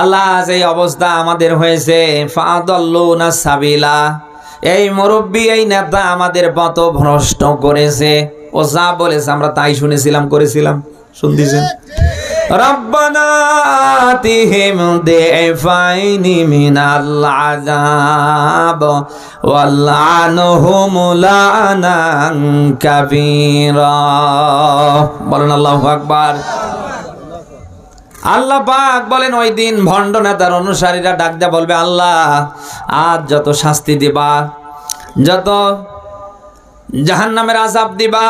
আল্লাহ যে অবস্থা আমাদের হয়েছে, ফাদাল্লুনা সাবিলা, এই মুরব্বী, এই নেতা আমাদের পথভ্রষ্ট করেছে। ও যা বলেছে আমরা তাই শুনেছিলাম, করেছিলাম, শুনতেছেন। রব্বানা আতিহিম দিফাইনি মিনাল আযাব ওয়ালআনহুম লানান কাবীরা। বলেন আল্লাহু আকবার। আল্লাহ পাক বলেন, ওই দিন ভণ্ড নেতার অনুসারীরা ডাক দেয়া বলবে, আল্লাহ, আজ যত শাস্তি দিবা, যত জাহান্নামের আযাব দিবা,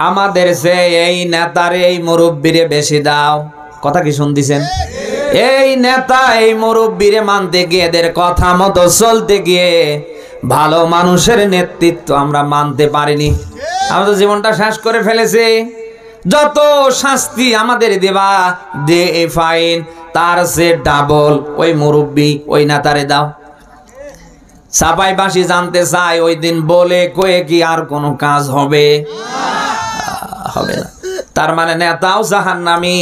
আমাদের সে এই নেতার, এই মুরব্বীরে বেশি দাও। কথা কি শুনতেছেন? এই নেতা, এই মুরব্বীরে মানতে গিয়ে, এদের কথা মতো চলতে গিয়ে ভালো মানুষের নেতৃত্ব আমরা মানতে পারিনি। আমরা তো জীবনটা শেষ করে ফেলেছি। যত শাস্তি আমাদের দেবা, দে ফাইন, তার সে ডাবল ওই মুরব্বী, ওই নেতারে দাও। সাপাইবাসী জানতে চাই, ওই দিন বলে কয়ে কি আর কোনো কাজ হবে? হবে না। তার মানে নেতাও জাহান্নামী।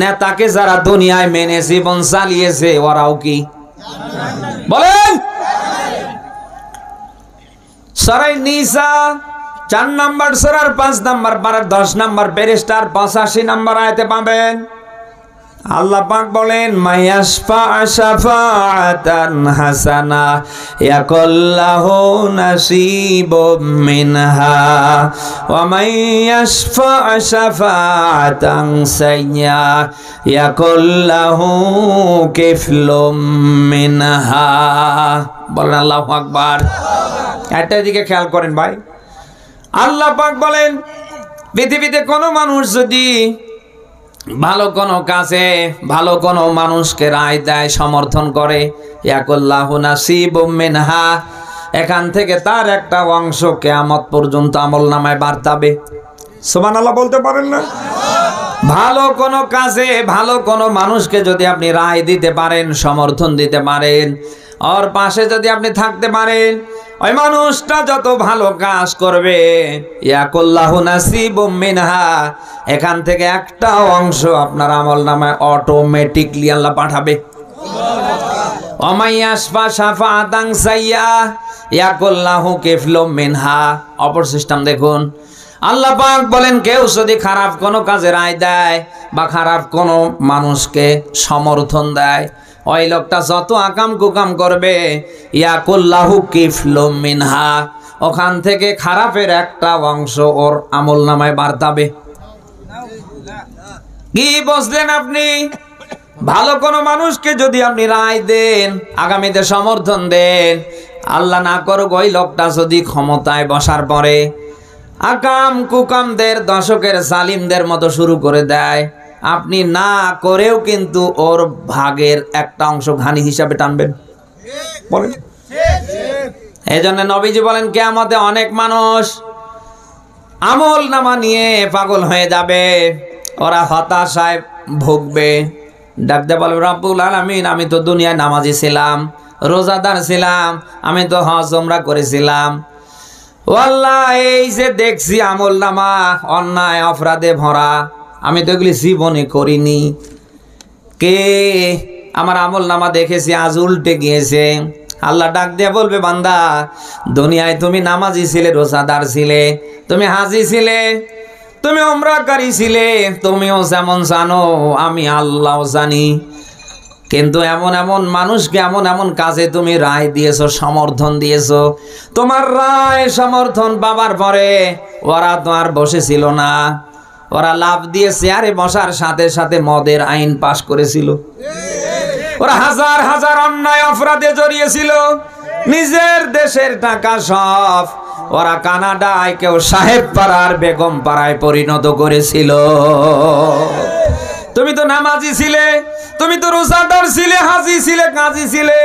নেতাকে যারা দুনিয়ায় মেনে জীবন চালিয়েছে, ওরাও কি বলেন? সূরা নিসা 4 নম্বর সূরার 5 নম্বর পারার 10 নম্বর পৃষ্ঠার 85 নম্বর আয়াতে পাবেন। আল্লাহ পাক বলেন, মায়াশফা শাফাআতান হাসানা ইয়াকুল্লাহু নাসিবুম মিনহা ওয়া মায়াশফা শাফাআতান সাইয়্যা ইয়াকুল্লাহু কিফলুম মিনহা। বলেন আল্লাহু আকবার। একটা দিকে খেয়াল করেন ভাই। আল্লাহ পাক বলেন, পৃথিবীতে কোনো মানুষ যদি ভালো কোনো কাজে, ভালো কোনো মানুষকে রায় দেয়, সমর্থন করে, ইয়াকুল্লাহু নাসিবুম মিনহা, এখান থেকে তার একটা অংশ কিয়ামত পর্যন্ত আমলনামায় বাড়তাবে। সুবহানাল্লাহ বলতে পারেন না? ভালো কোনো কাজে, ভালো কোনো মানুষকে যদি আপনি রায় দিতে পারেন, সমর্থন দিতে পারেন, ওর পাশে যদি আপনি থাকতে পারেন, ওই মানুষটা যত ভালো কাজ করবে, ইয়াকুল্লাহু নাসিবুম মিনহা, এখান থেকে একটা অংশ আপনার আমলনামায় অটোমেটিকলি আল্লাহ পাঠাবে। ওয়া মাইয়াশফা শাফাআতান সাইয়্যা ইয়াকুল্লাহু কিফলুম মিনহা। অপর সিস্টেম দেখুন। আল্লাহ পাক বলেন, কেউ যদি খারাপ কোনো কাজে রায় দেয় বা খারাপ কোনো মানুষকে সমর্থন দেয়, ওই লোকটা যত আকাম কুকাম করবে, ইয়াকুল্লাহু কিফলুম মিনহা, ওখান থেকে খারাপের একটা অংশ ওর আমলনামায় বাড়তাবে। কি বুঝলেন আপনি? ভালো কোনো মানুষকে যদি আপনি রায় দেন, আগামীতে সমর্থন দেন, আল্লাহ না করুক ওই লোকটা যদি ক্ষমতায় বসার পরে আকাম কুকামদের, দশকের জালিমদের মতো শুরু করে দেয়, আপনি না করেও কিন্তু ওর ভাগের একটা অংশ ঘানি হিসাবে টানবেন। বলেন। এই জন্য নবীজি বলেন, কিয়ামতে অনেক মানুষ আমল নামা নিয়ে পাগল হয়ে যাবে, ওরা হতাশায় ভুগবে। ডাকতে বলবে, রব্বুল আলামিন, আমি তো দুনিয়ায় নামাজি ছিলাম, রোজাদার ছিলাম, আমি তো হজ উমরা করেছিলাম, আল্লাহ এই যে দেখছি আমল নামা অন্যায় অপরাধে ভরা, আমি তো এগুলি জীবনে করিনি। কে আমার আমল নামা দেখেছি আজ উল্টে গিয়েছে। আল্লাহ ডাক দিয়ে বলবে, বান্দা, দুনিয়ায় তুমি নামাজি ছিলে, রোজাদার ছিলে, তুমি হাজি ছিলে, তুমি উমরাকারী ছিলে, তুমিও যেমন জানো আমি আল্লাহ জানি। কিন্তু এমন এমন মানুষকে এমন এমন কাজে তুমি রায় দিয়েছো, সমর্থন দিয়েছো। তোমার রায় সমর্থন পাবার পরে ওরা তো আর বসেছিল না, ওরা লাভ দিয়ে চেয়ারে বসার সাথে সাথে মদের আইন পাশ করেছিল। ওরা হাজার হাজার অন্যায় অপরাধে জড়িয়েছিল। নিজের দেশের টাকা সব ওরা কানাডায়, কেউ সাহেব পাড়ার বেগম পাড়ায় পরিণত করেছিল। তুমি তো নামাজি ছিলে, তুমি তো রোজাদার ছিলে, হাজি ছিলে, কাজী ছিলে,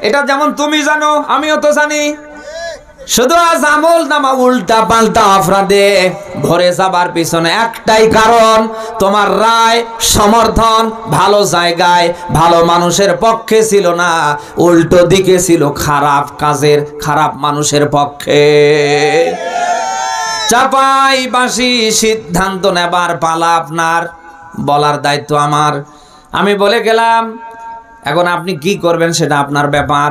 এটা যেমন তুমি জানো আমিও তো জানি। শুধু আজ আমল নামা উল্টা পাল্টা অপরাধে ভরে যাবার পিছনে একটাই কারণ, তোমার রায় সমর্থন ভালো জায়গায় ভালো মানুষের পক্ষে ছিল না, উল্টো দিকে ছিল খারাপ কাজের, খারাপ মানুষের পক্ষে। চাপাই বাসি সিদ্ধান্ত নেবার পালা আপনার, বলার দায়িত্ব আমার। আমি বলে গেলাম, এখন আপনি কি করবেন সেটা আপনার ব্যাপার।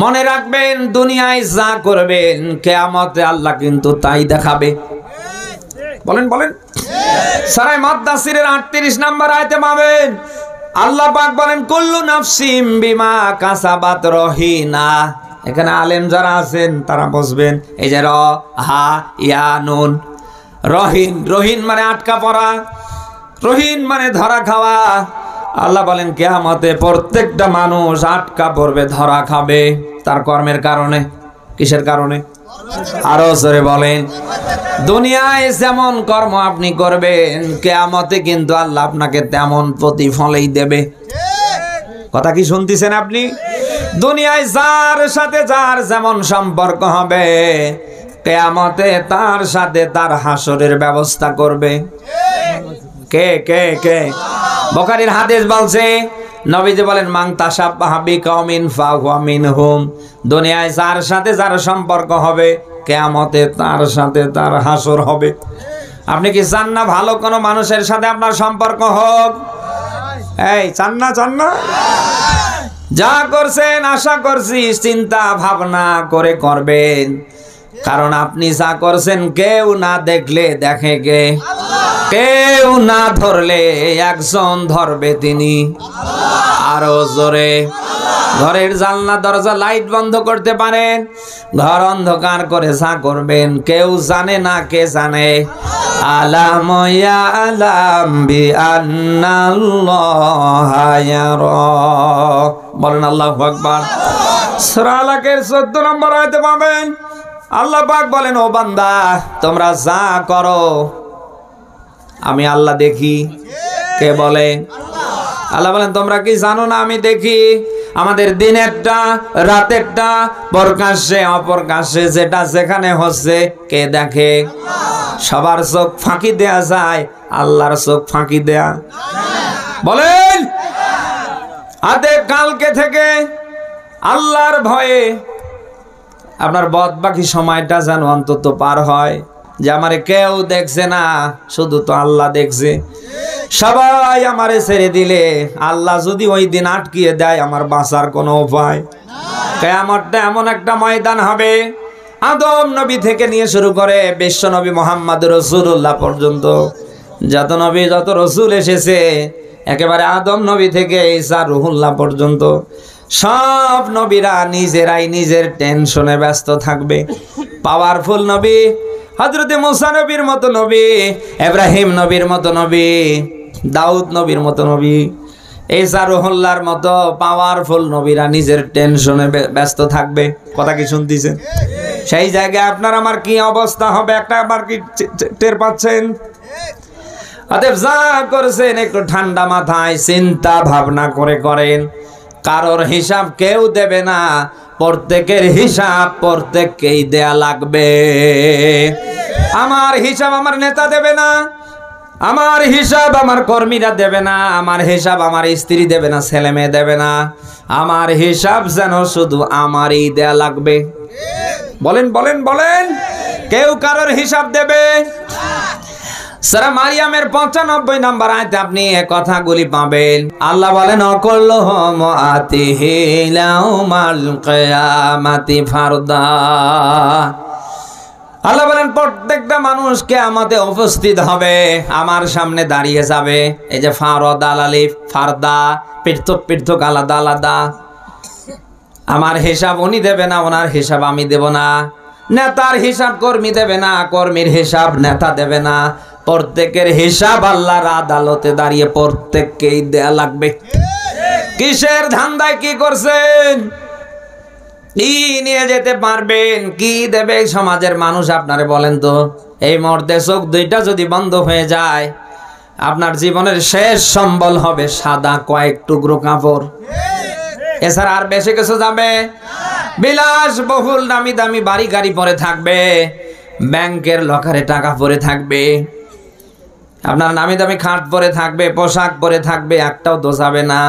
মনে রাখবেন, দুনিয়ায় যা করবেন কিয়ামতে আল্লাহ কিন্তু তাই দেখাবে। বলেন বলেন। সূরা মুদ্দাসসিরের 38 নম্বর আয়াতে পাবেন, আল্লাহ পাক বলেন কুল্লু নাফসিম বিমা কাসাবাত রহিনা। এখানে আলেম যারা আছেন তারা বুঝবেন, এই যে র হা ইয়া নুন, রহিন, রহিন মানে আটকা পড়া, রহিন মানে ধরা খাওয়া। আল্লাহ বলেন কিয়ামতে প্রত্যেকটা মানুষ আটকা পড়বে, ধরা খাবে তার কর্মের কারণে। কিসের কারণে? আরো জোরে বলেন। দুনিয়ায় যেমন কর্ম আপনি করবেন কিয়ামতে কিন্তু আল্লাহ আপনাকে তেমন প্রতিফলই দেবে। কথা কি শুনতেছেন আপনি? দুনিয়ায় যার সাথে যার যেমন সম্পর্ক হবে কিয়ামতে তার সাথে তার হাসরের ব্যবস্থা করবে। কে কে কে? বুখারীর হাদিস বলছে, নবীজি বলেন মান তাশাব্বাহা বিকাউমিন ফাহুয়া মিনহুম। দুনিয়ায় যার সাথে যার সম্পর্ক হবে কিয়ামতে তার সাথে তার হাসর হবে। আপনি কি চান না ভালো কোনো মানুষের সাথে আপনার সম্পর্ক হোক? এই চান না? চান না? যা করছেন আশা করছি চিন্তা ভাবনা করে করবেন, কারণ আপনি যা করছেন কেউ না দেখলে দেখে কে? কেউ না ধরলে একজন ধরবে, তিনি। আরো জোরে। ঘরের জানলা দরজা লাইট বন্ধ করতে পারেন, ঘর অন্ধকার করে যা করবেন কেউ জানে না, কে জানে? আলাম ইয়া আলাম বি আন্নাল্লাহা ইয়ারা। বলেন আল্লাহু আকবার। সূরা আলাকের 14 নম্বর আয়াতে পাবেন, আল্লাহ পাক বলেন ও বান্দা তোমরা যা করো আমি আল্লাহ দেখি। কে বলে? আল্লাহ বলেন তোমরা কি জানো না আমি দেখি? আমাদের দিনেরটা রাতেরটা প্রকাশ্যে অপ্রকাশ্যে যেটা যেখানে হচ্ছে কে দেখে? সবার চোখ ফাঁকি দেয়া যায়, আল্লাহর চোখ ফাঁকি দেয়া? বলেন। আদে কালকে থেকে আল্লাহর ভয়ে আপনার বদ বাকি সময়টা যেন অন্তত পার হয়, যে আমারে কেউ দেখছে না, শুধু তো আল্লাহ দেখছে। সবাই আমারে ছেড়ে দিলে আল্লাহ যদি ওই দিন আটকিয়ে দেয় আমার বাঁচার কোনো উপায়? কিয়ামতটা এমন একটা ময়দান হবে, আদম নবী থেকে নিয়ে শুরু করে বিশ্ব নবী মুহাম্মদ রাসূলুল্লাহ পর্যন্ত যত নবী যত রাসূল এসেছে, একেবারে আদম নবী থেকে ঈসা রুহুল্লাহ পর্যন্ত সব নবীরা নিজেরাই নিজের টেনশনে ব্যস্ত থাকবে। পাওয়ারফুল নবী হযরত মুসা নবীর মতো নবী, ইব্রাহিম নবীর মতো নবী, দাউদ নবীর মতো নবী, ঈসা রুহুল্লাহর মতো পাওয়ারফুল নবীরা নিজের টেনশনে ব্যস্ত থাকবে। কথা কি শুনতেছেন? সেই জায়গায় আপনার আমার কি অবস্থা হবে একটা আবার কি টের পাচ্ছেন? অতএব যা করছেন একটু ঠান্ডা মাথায় চিন্তা ভাবনা করে করেন। কারোর হিসাব কেউ দেবে না, প্রত্যেকের হিসাব প্রত্যেককেই দেয়া লাগবে। আমার হিসাব আমার নেতা দেবে না, আমার হিসাব আমার কর্মীরা দেবে না, আমার হিসাব আমার স্ত্রী দেবে না, ছেলে মেয়ে দেবে না। আমার হিসাব যেন শুধু আমারই দেয়া লাগবে। বলেন বলেন বলেন। কেউ কারোর হিসাব দেবে? সূরা মারিয়ামের 95 নম্বর আয়াতে আপনি এই কথাগুলি পাবেন। আল্লাহ বলেন অকুল্লুহুম আতিহি ইয়াউমাল কিয়ামাতি ফারদা। আল্লাহ বলেন প্রত্যেকটা মানুষ কিয়ামতে উপস্থিত হবে, আমার সামনে দাঁড়িয়ে যাবে। এই যে ফারদ আলিফ ফারদা, পৃথক পৃথক, আলাদা আলাদা। আমার হিসাব উনি দেবে না, ওনার হিসাব আমি দেব না। নেতার হিসাব কর্মী দেবে না, কর্মীর হিসাব নেতা দেবে না। প্রত্যেকের হিসাব আল্লাহর আদালতে দাঁড়িয়ে প্রত্যেককেই দেয়া লাগবে। কিসের ধান্দায় কি করছেন, কি নিয়ে যেতে পারবেন, কি দেবে সমাজের মানুষ আপনারে বলেন তো? এই মুহূর্তে চোখ দুইটা যদি বন্ধ হয়ে যায়, আপনার জীবনের শেষ সম্বল হবে সাদা কয়েক টুকরো কাপড়, এছাড়া আর বেশি কিছু যাবে? বিলাস বহুল দামি দামি বাড়ি গাড়ি পরে থাকবে, ব্যাংকের লকারে টাকা পরে থাকবে, আপনার নামি দামি খাট পরে থাকবে, পোশাক পরে থাকবে, একটাও দোষাবে না।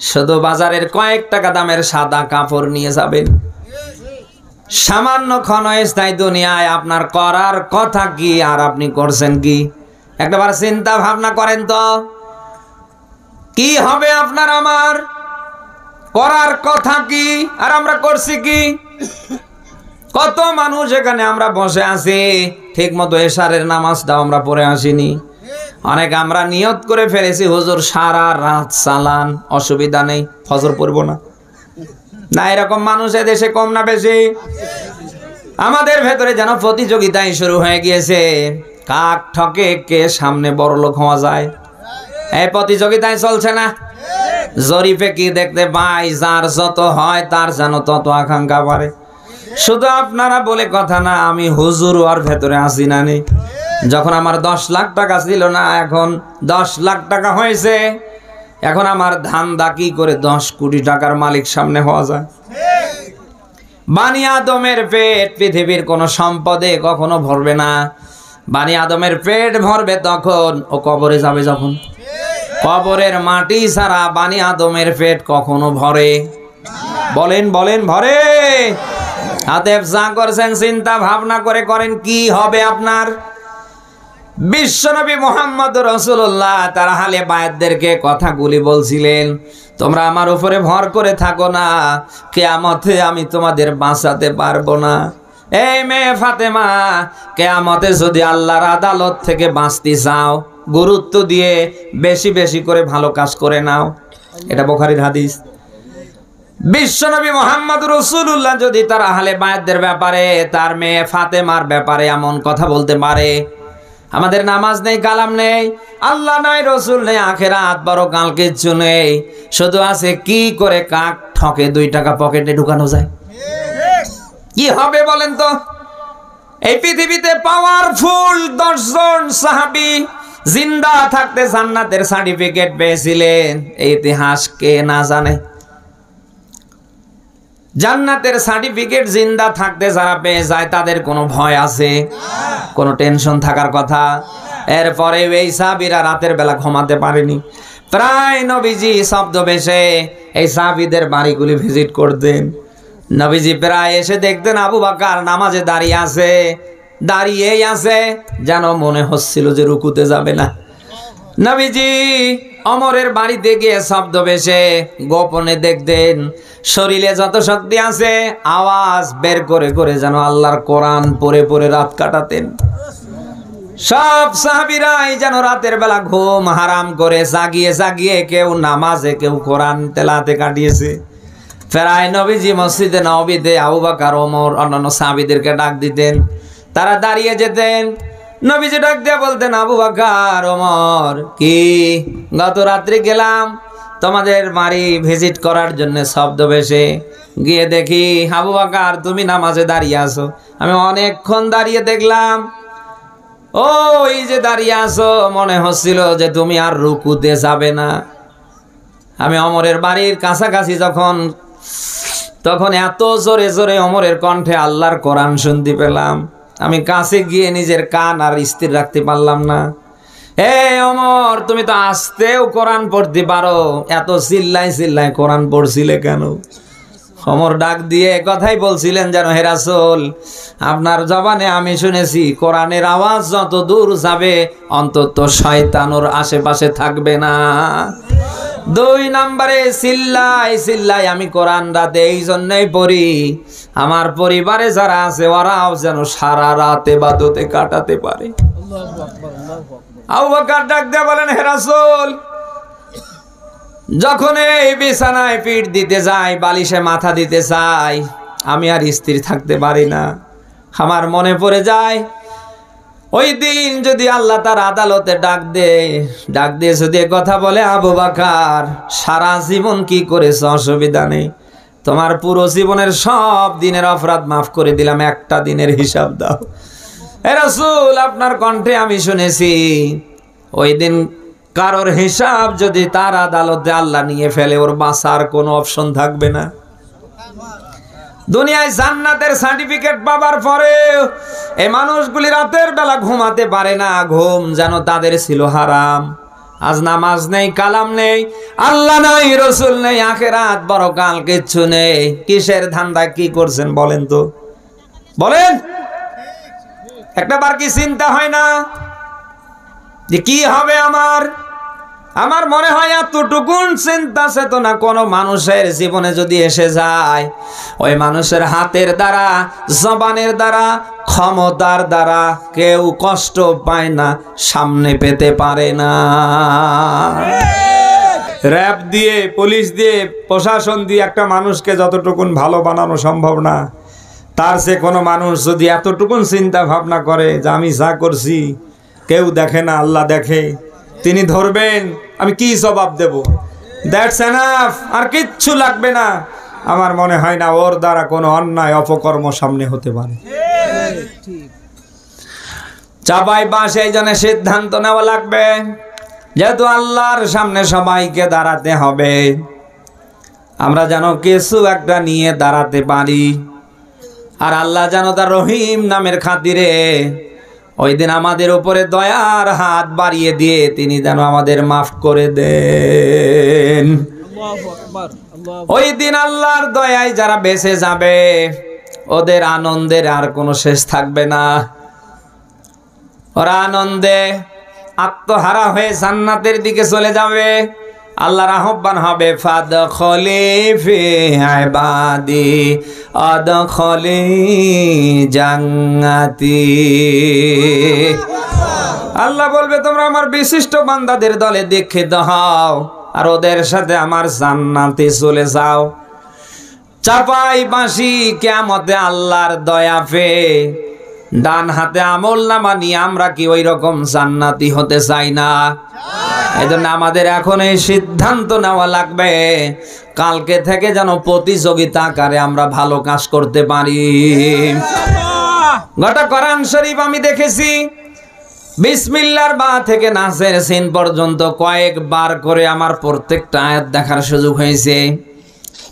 শুধু বাজারের কয়েক টাকা দামের সাদা কাপড় নিয়ে যাবেন। সামান্য ক্ষণস্থায়ী দুনিয়ায় আপনার করার কথা কি আর আপনি করছেন কি? একবার চিন্তা ভাবনা করেন তো, কি হবে আপনার আমার? করার কথা কি আর আমরা করছি কি? কত মানুষ এখানে আমরা বসে আছি, ঠিক মতো এশারের নামাজটাও আমরা পড়ে আসিনি। অনেক আমরা নিয়ত করে ফেলেছি, হুজুর সারা রাত চালান, অসুবিধা নেই, ফজর পড়বো না। না, এরকম মানুষ দেশে কম না বেশি? আমাদের ভেতরে যেন প্রতিযোগিতাই শুরু হয়ে গিয়েছে, কাক ঠকে কে সামনে বড় লোক হওয়া যায়। এই প্রতিযোগিতায় চলছে না? জরিপে কি দেখতে পাই, যার যত হয় তার যেন তত আকাঙ্ক্ষা বাড়ে। শুধু আপনারা বলে কথা না, আমি হুজুর ওর ভেতরে আসি না নেই। যখন আমার 10 লাখ টাকা ছিল না, এখন 10 লাখ টাকা হয়েছে। এখন আমার ধান্দা কি করে 10 কোটি টাকার মালিক সামনে হওয়া যায়। বানি আদমের পেট পৃথিবীর কোনো সম্পদে কখনো ভরবে না। বানি আদমের পেট ভরবে তখন ও কবরে যাবে যখন। কবরের মাটি ছাড়া বানি আদমের পেট কখনো ভরে? বলেন বলেন, ভরে? হাতে যা করছেন চিন্তা ভাবনা করে করেন, কি হবে আপনার? বিশ্বনবী মুহাম্মদ রাসূলুল্লাহ তার আহলে বায়াতদেরকে কথাগুলি বলছিলেন, তোমরা আমার উপরে ভর করে থাকো না, কিয়ামতে আমি তোমাদের বাঁচাতে পারবো না। এই মেয়ে ফাতেমা, কিয়ামতে যদি আল্লাহর আদালত থেকে বাঁচতে চাও, গুরুত্ব দিয়ে বেশি বেশি করে ভালো কাজ করে নাও। এটা বুখারীর হাদিস। বিশ্বনবী মুহাম্মদ রাসূলুল্লাহ যদি তার আহলে বায়াতদের ব্যাপারে, তার মেয়ে ফাতেমার ব্যাপারে এমন কথা বলতে পারে, আমাদের নামাজ নেই, কালাম নেই, আল্লাহ নাই, রসুল নেই, আখেরাত পরকাল কিচ্ছু নেই, শুধু আছে কি করে কাক ঠকে 2 টাকা পকেটে ঢুকানো যায়। কি হবে বলেন তো? এই পৃথিবীতে পাওয়ারফুল 10 জন সাহাবী জিন্দা থাকতে জান্নাতের সার্টিফিকেট পেয়েছিলেন, এই ইতিহাস কে না জানে? জান্নাতের সার্টিফিকেট জিন্দা থাকতে যারা পেয়ে যায় তাদের কোনো ভয় আছে? কোনো টেনশন থাকার কথা? এরপরে এই সাহাবীরা রাতের বেলা ঘুমাতে পারেনি, প্রায় নবীজি ছদ্মবেশে এই সাহাবীদের বাড়িগুলি ভিজিট করতেন। নবীজি প্রায় এসে দেখতেন আবু বকর নামাজে দাঁড়িয়ে আছে, দাঁড়িয়েই আছে, যেন মনে হচ্ছিল যে রুকুতে যাবে না। নবীজি ওমরের বাড়িতে গিয়ে ছদ্মবেশে গোপনে দেখতেন, শরীরে যত শক্তি আছে আওয়াজ বের করে করে যেন আল্লাহর কোরআন পড়ে পড়ে রাত কাটাতেন। সব সাহাবীরাই যেন রাতের বেলা ঘুম হারাম করে জাগিয়ে জাগিয়ে কেউ নামাজে, কেউ কোরআন তেলাতে কাটিয়েছে। ফেরায় নবীজি মসজিদে নববীতে আবু বকর, ওমর, অন্যান্য সাহাবীদেরকে ডাক দিতেন, তারা দাঁড়িয়ে যেতেন। নবীজি ডাক দিয়ে বলতেন, আবু বকর, ওমর, কি গত রাত্রি গেলাম তোমাদের বাড়ি ভিজিট করার জন্য ছদ্মবেশে, গিয়ে দেখি আবু বকর তুমি নামাজে দাঁড়িয়ে আছো। আমি অনেকক্ষণ দাঁড়িয়ে দেখলাম, ওই যে দাঁড়িয়ে আছো, মনে হচ্ছিল যে তুমি আর রুকুতে যাবে না। আমি ওমরের বাড়ির কাছাকাছি তখন এত জোরে জোরে ওমরের কণ্ঠে আল্লাহর কোরআন শুনতে পেলাম, আমি কাছে গিয়ে নিজের কান আর স্থির রাখতে পারলাম না। হে ওমর, তুমি তো আস্তেও কোরআন পড়তে পারো, এত চিল্লাই চিল্লাই কোরআন পড়ছিলে কেন? ওমর ডাক দিয়ে কথাই বলছিলেন যেন, হে রাসূল, আপনার জবানে আমি শুনেছি কোরআনের আওয়াজ যত দূর যাবে অন্তত শয়তান ওর আশেপাশে থাকবে না। 2 নম্বরে চিল্লাই আমি কোরআন রাতে এই জন্যই পড়ি আমার পরিবারে যারা আছে ওরাও যেন সারা রাত ইবাদতে কাটাতে পারে। আবু বকর ডাক দিয়ে বলেন, হে রাসূল, যখন এই বিছানায় পিঠ দিতে যাই, বালিশে মাথা দিতে চাই, আমি আর স্থির থাকতে পারি না। আমার মনে পড়ে যায় ওই দিন যদি আল্লাহ তার আদালতে ডাক দিয়ে যদি কথা বলে, আবু বকর সারা জীবন কি করেছ, অসুবিধা নেই, তোমার পুরো জীবনের সব দিনের অপরাধ মাফ করে দিলাম, একটা দিনের হিসাব দাও। হে রাসূল, আপনার কণ্ঠে আমি শুনেছি ওই দিন কারোর হিসাব যদি তার আদালতে আল্লাহ নিয়ে ফেলে, ওর বাঁচার কোনো অপশন থাকবে না। দুনিয়ায় জান্নাতের সার্টিফিকেট পাবার পরে এই মানুষগুলি রাতের বেলা ঘুমাতে পারে না, ঘুম যেন তাদের ছিল হারাম। আজ নামাজ নেই, কালাম নেই, আল্লাহ নাই, রসুল নেই, আখিরাত পরকাল কিচ্ছু নেই। কিসের ধান্দা কি করছেন বলেন তো, বলেন? একটা বার কি চিন্তা হয় না যে কি হবে আমার মনে হয় এতটুকুন চিন্তা চেতনা কোনো মানুষের জীবনে যদি এসে যায়, ওই মানুষের হাতের দ্বারা, জবানের দ্বারা, ক্ষমতার দ্বারা কেউ কষ্ট পায় না, সামনে পেতে পারে না। র‍্যাব দিয়ে, পুলিশ দিয়ে, প্রশাসন দিয়ে একটা মানুষকে যতটুকুন ভালো বানানো সম্ভব না, তার সে কোনো মানুষ যদি এতটুকুন চিন্তা ভাবনা করে যে আমি যা করছি কেউ দেখে না, আল্লাহ দেখে, তিনি ধরবেন, আমি কি জবাব দেব, দ্যাটস এনাফ, আর কিচ্ছু লাগবে না, আমার মনে হয় না ওর দ্বারা কোনো অন্যায় অপকর্ম সামনে হতে পারে। চাপাই বাস এই জন্য সিদ্ধান্ত নেওয়া লাগবে, যেহেতু আল্লাহর সামনে সবাইকে দাঁড়াতে হবে, আমরা যেন কিছু একটা নিয়ে দাঁড়াতে পারি। আর আল্লাহ যেন তার রহিম নামের খাতিরে ওই দিন আমাদের উপরে দয়ার হাত বাড়িয়ে দিয়ে তিনি যেন আমাদের মাফ করে দেন। ওই দিন আল্লাহর দয়ায় যারা বেঁচে যাবে, ওদের আনন্দের আর কোনো শেষ থাকবে না। ওরা আনন্দে আত্মহারা হয়ে জান্নাতের দিকে চলে যাবে। আল্লাহর আহ্বান হবে, ফাদখলি ফি ইবাদি আদখলি জান্নাতি। আল্লাহ বলবে, তোমরা আমার বিশিষ্ট বান্দাদের দলে দীক্ষিত হও আর ওদের সাথে আমার জান্নাতে চলে যাও। চাপাই বাঁশি কিয়ামতে আল্লাহর দয়া পেয়ে ডান হাতে আমল নামা নিয়ে আমরা কি ওই রকম জান্নাতি হতে চাই না? এজন্য আমাদের এখন এই সিদ্ধান্ত নেওয়া লাগবে, কালকে থেকে যেন প্রতিযোগিতা আকারে আমরা ভালো কাজ করতে পারি। গোটা কোরআন শরীফ আমি দেখেছি, বিসমিল্লাহর বা থেকে নাসের সিন পর্যন্ত কয়েকবার করে আমার প্রত্যেকটা আয়াত দেখার সুযোগ হয়েছে।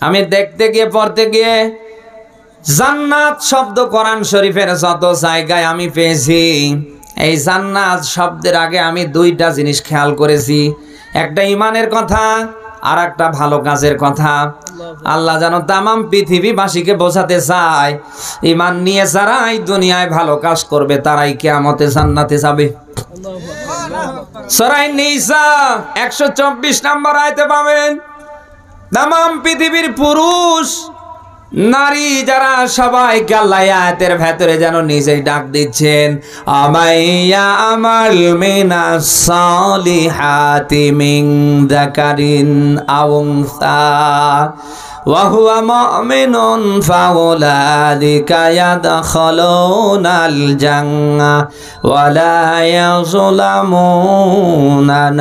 আমি দেখতে গিয়ে, পড়তে গিয়ে জান্নাত শব্দ কোরআন শরীফের যত জায়গায় আমি পেয়েছি, এই জান্নাত শব্দের আগে আমি দুইটা জিনিস খেয়াল করেছি, একটা ইমানের কথা আর একটা ভালো কাজের কথা। আল্লাহ যেন তামাম পৃথিবীবাসীকে বোঝাতে চায়, ইমান নিয়ে যারা এই দুনিয়ায় ভালো কাজ করবে তারাই কিয়ামতে জান্নাতে যাবে। সূরা নিসা 124 নম্বর আয়াতে পাবেন, তামাম পৃথিবীর পুরুষ নারী যারা সবাইকে আল্লাহ আয়াতের ভেতরে যেন নিজেই ডাক দিচ্ছেন, আমাইয়া আমাল মিনাস সালিহাতি মিন যাকারিন আও উনসা ওয়া হুয়া মুমিনুন ফাউলাইকা ইয়াদখুলুনাল জান্নাহ ওয়া লা ইয়াযলামুনা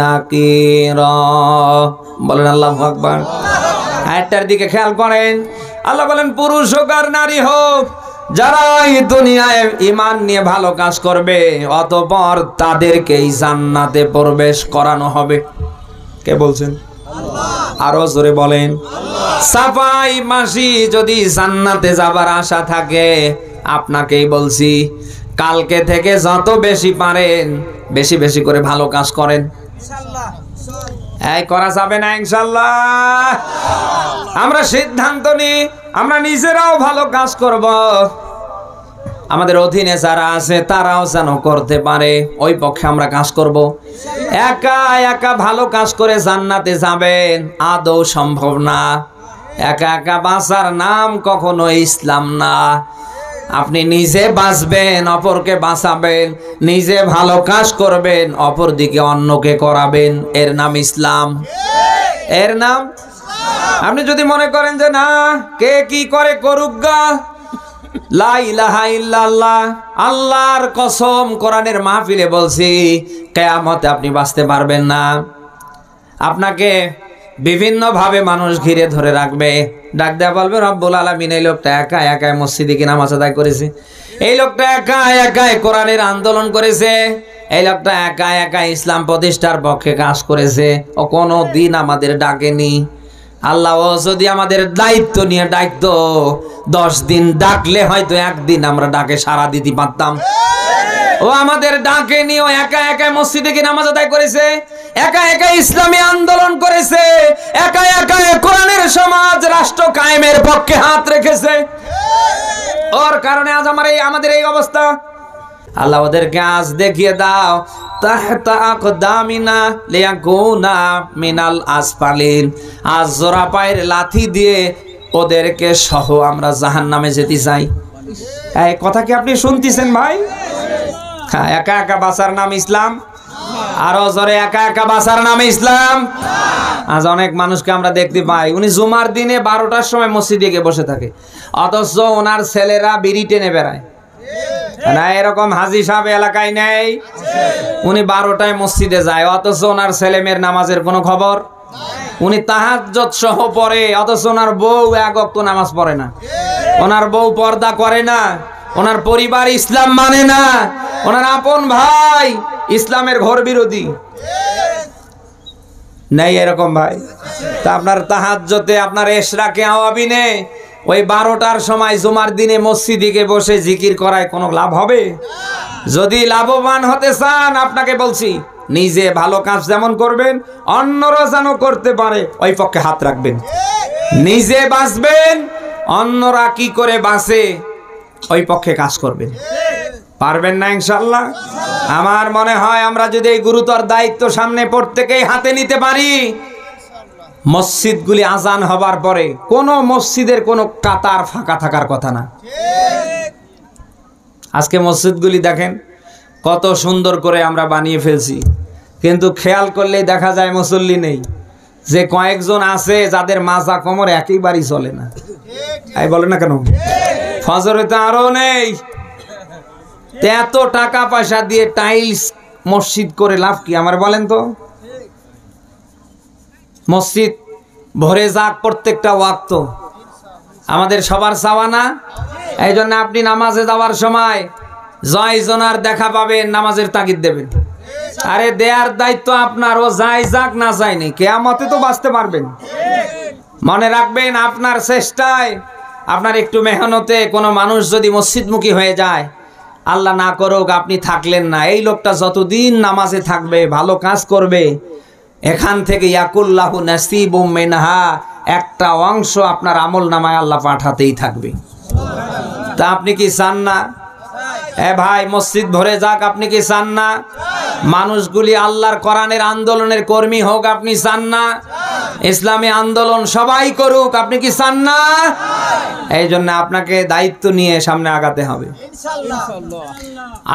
নাকিরা। বলেন আল্লাহু আকবার। আয়াতটার দিকে খেয়াল করেন, আল্লাহ বলেন পুরুষ হোক আর নারী হোক, যারা এই দুনিয়ায় ঈমান নিয়ে ভালো কাজ করবে অতঃপর তাদেরকেই জান্নাতে প্রবেশ করানো হবে। কে বলছেন? আল্লাহ। আরো জোরে বলেন আল্লাহ। সাফাই মাসি যদি জান্নাতে যাবার আশা থাকে, আপনাকেই বলছি কালকে থেকে যত বেশি পারেন বেশি বেশি করে ভালো কাজ করেন, ইনশাআল্লাহ। এই করা যাবে না ইনশাআল্লাহ। আমরা সিদ্ধান্ত নিই আমরা নিজেরাও ভালো কাজ করব, আমাদের অধীনে যারা আছে তারাও যেন করতে পারে, ওই পক্ষে আমরা কাজ করব। একা একা ভালো কাজ করে জান্নাতে যাবেন আদৌ সম্ভব না। একা একা বাঁচার নাম কখনো ইসলাম না। আপনি নিজে বাঁচবেন, অপরকে বাঁচাবেন, নিজে ভালো কাজ করবেন, অপর দিকে অন্যকে করাবেন, এর নাম ইসলাম। এর নাম। আপনি যদি মনে করেন যে না, কে কি করে করুক গা, লা ইলাহা ইল্লাল্লাহ, আল্লাহর কসম কোরআনের মাহফিলে বলছি, কিয়ামতে আপনি বাঁচতে পারবেন না। আপনাকে বিভিন্ন ভাবে মানুষ ঘিরে ধরে রাখবে, ডাক দেয়া বলবে রব্বুল আলামিন এই লোকটা একা একাই মসজিদে কি নামাজ আদায় করেছে, এই লোকটা একা একাই কোরআনের আন্দোলন করেছে, এই লোকটা একা একা ইসলাম প্রতিষ্ঠার পক্ষে কাজ করেছে, ও কোনো দিন আমাদের ডাকেনি। আল্লাহ যদি আমাদের দায়িত্ব নিয়ে ডাকতো, 10 দিন ডাকলে হয়তো একদিন আমরা ডাকে সাড়া দিতে পারতাম। ও আমাদের ডাকেনি, ও একা একা মসজিদে গিয়ে নামাজ আদায় করেছে, একা একা ইসলামী আন্দোলন করেছে, একা একা কোরআনের সমাজ রাষ্ট্র কায়েমের পক্ষে হাত রেখেছে। ওর কারণে আজ আমাদের এই অবস্থা। আল্লাহ ওদেরকে আজ দেখিয়ে দাও, তাহতা আকদামিনা লিয়াকুনা মিনাল আসফালিন, আজ জোড়া পায়ের লাথি দিয়ে ওদেরকে সহ আমরা জাহান্নামে যেতে চাই। এই কথা কি আপনি শুনতেছেন ভাই? হ্যাঁ, একা একা বাঁচার নাম ইসলাম। আরো জোরে, একা একা বাঁচার নাম ইসলাম। আজ অনেক মানুষকে আমরা দেখতে পাই, উনি জুমার দিনে 12টার সময় মসজিদে গিয়ে বসে থাকে, অথচ ওনার ছেলেরা বিড়ি টেনে বেড়ায় না। এরকম হাজি সাহেব এলাকায় নেই, উনি 12টায় মসজিদে যায়, অথচ ওনার ছেলে মেয়ের নামাজের কোনো খবর। উনি তাহাজ্জুদ সহ পড়ে, অথচ ওনার বউ এক ওয়াক্ত নামাজ পড়ে না, ওনার বউ পর্দা করে না, ওনার পরিবার ইসলাম মানে না, ওনার আপন ভাই ইসলামের ঘর বিরোধী। নেই এরকম ভাই? তা আপনার তাহাজ্জুদে, আপনার এশরাকে আওয়াবিনে ওই 12টার সময় জুমার দিনে মসজিদে গিয়ে বসে জিকির করায় কোনো লাভ হবে? যদি লাভবান হতে চান, আপনাকে বলছি, নিজে ভালো কাজ যেমন করবেন, অন্যরা যেন করতে পারে ওই পক্ষে হাত রাখবেন। নিজে বাঁচবেন, অন্যরা কি করে বাঁচে ওই পক্ষে কাজ করবেন। পারবেন না ইনশাআল্লাহ? আমার মনে হয় আমরা যদি এই গুরুতর দায়িত্ব সামনে প্রত্যেকেই হাতে নিতে পারি, মসজিদগুলি আজান হবার পরে কোনো মসজিদের কোনো কাতার ফাঁকা থাকার কথা না। আজকে মসজিদগুলি দেখেন কত সুন্দর করে আমরা বানিয়ে ফেলছি, কিন্তু খেয়াল করলেই দেখা যায় মুসল্লি নেই। যে কয়েকজন আছে যাদের মাজা কোমর একেবারেই চলে না, এই বলে না কেন? ফজরে তো আরো নেই। এত টাকা পয়সা দিয়ে টাইলস মসজিদ করে লাভ কি আমার বলেন তো? মসজিদ ভরে যাক প্রত্যেকটা ওয়াক্ত, আমাদের সবার চাওয়া না? এই জন্য আপনি নামাজে যাওয়ার সময় জয়জনার দেখা পাবেন, নামাজের তাগিদ দেবেন। আরে দেয়ার দায়িত্ব আপনার, ও যাই যাক না যায়নি, কিয়ামতে তো বাঁচতে পারবেন। মনে রাখবেন, আপনার চেষ্টায়, আপনার একটু মেহনতে কোনো মানুষ যদি মসজিদমুখী হয়ে যায়, আল্লাহ না করুক আপনি থাকলেন না, এই লোকটা যতদিন নামাজে থাকবে, ভালো কাজ করবে, এখান থেকে ইয়াকুল্লাহু নাসিবুম মিনহা, একটা অংশ আপনার আমল নামায় আল্লাহ পাঠাতেই থাকবে। তা আপনি কি চান না? ভাই, মসজিদ ভরে যাক, আপনি কি চান না? মানুষগুলি আল্লাহর কোরআনের আন্দোলনের কর্মী হোক, আপনি চান না? ইসলামী আন্দোলন সবাই করুক, আপনি কি চান না? এই জন্য আপনাকে দায়িত্ব নিয়ে সামনে আগাতে হবে।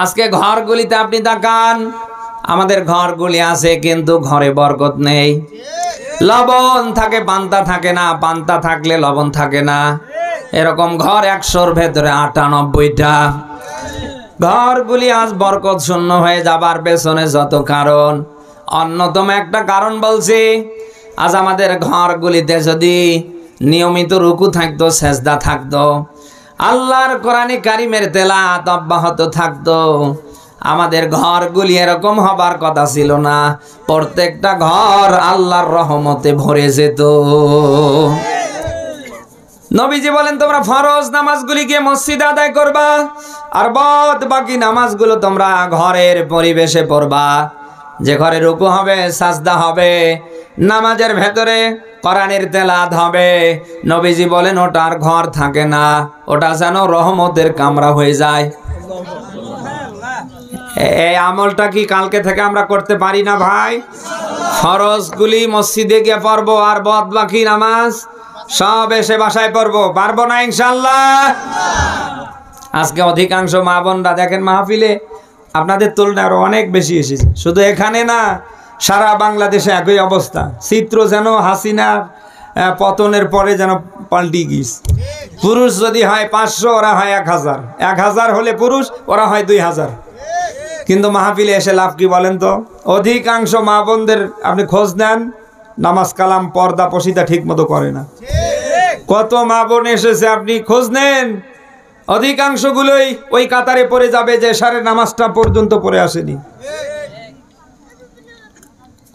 আজকে ঘরগুলিতে আপনি তাকান, আমাদের ঘরগুলি আছে কিন্তু ঘরে বরকত নেই। লবণ থাকে পান্তা থাকে না, পান্তা থাকলে লবণ থাকে না। এরকম ঘর 100-র ভেতরে 98টা। ঘরগুলি আজ বরকত শূন্য হয়ে যাবার পেছনে যত কারণ, অন্যতম একটা কারণ বলছি, আজ আমাদের ঘরগুলিতে যদি নিয়মিত রুকু থাকতো, সেজদা থাকতো, আল্লাহর কোরআনে কারিমের তেলাওয়াত অব্যাহত থাকতো, আমাদের ঘরগুলি এরকম হবার কথা ছিল না। প্রত্যেকটা ঘর আল্লাহর রহমতে ভরে যেত। নবীজি বলেন, তোমরা ফরজ নামাজগুলি গিয়ে মসজিদে আদায় করবা, আর বাদ বাকি নামাজগুলো তোমরা ঘরের পরিবেশে পড়বা। যে ঘরে রুকু হবে, সাজদা হবে, নামাজের ভেতরে কোরআনের তেলাওয়াত হবে, নবীজি বলেন ওটার ঘর থাকে না, ওটা যেন রহমতের কামরা হয়ে যায়। এই আমলটা কি কালকে থেকে আমরা করতে পারি না ভাই? ফরজগুলি মসজিদে গিয়ে পড়বো, আর বাদ বাকি নামাজ সব এসে বাসায় পড়বো, পারবো না ইনশাল্লাহ? আজকে অধিকাংশ মা বোনরা দেখেন মাহফিলে আপনাদের তুলনায় আরো অনেক বেশি এসেছে। শুধু এখানে না, সারা বাংলাদেশে একই অবস্থা। চিত্র যেন হাসিনার পতনের পরে যেন পাল্টি গিয়েছে। পুরুষ যদি হয় 500, ওরা হয় 1000, 1000 হলে পুরুষ, ওরা হয় 2000। কিন্তু মাহফিলে এসে লাভ কি বলেন তো? অধিকাংশ মা বোনদের আপনি খোঁজ নেন, নামাজ কালাম পর্দা পশিদা ঠিক মতো করে না। কত মা বোন এসেছে আপনি খোঁজ নেন, অধিকাংশগুলোই ওই কাতারে পড়ে যাবে যে সারে নামাজটা পর্যন্ত পড়ে আসেনি।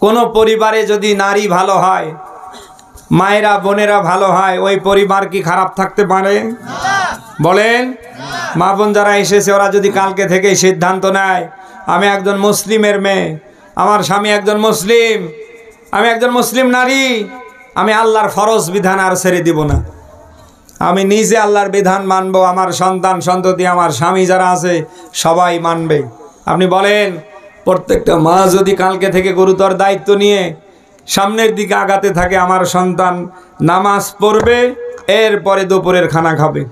কোন পরিবারে যদি নারী ভালো হয়, মায়েরা বোনেরা ভালো হয়, ওই পরিবার কি খারাপ থাকতে পারে? বলেন। মা বোন যারা এসেছে ওরা যদি কালকে থেকে সিদ্ধান্ত নেয়, আমি একজন মুসলিমের মেয়ে, আমার স্বামী একজন মুসলিম, আমি একজন মুসলিম নারী, আমি আল্লাহর ফরজ বিধান আর ছেড়ে দিব না, আমি নিজে আল্লাহর বিধান মানবো, আমার সন্তান সন্ততি আমার স্বামী যারা আছে সবাই মানবে। আপনি বলেন, প্রত্যেকটা মা যদি কালকে থেকে গুরুতর দায়িত্ব নিয়ে সামনের দিকে আগাতে থাকে, আমার সন্তান নামাজ পড়বে, এরপরে দুপুরের খানা খাবে।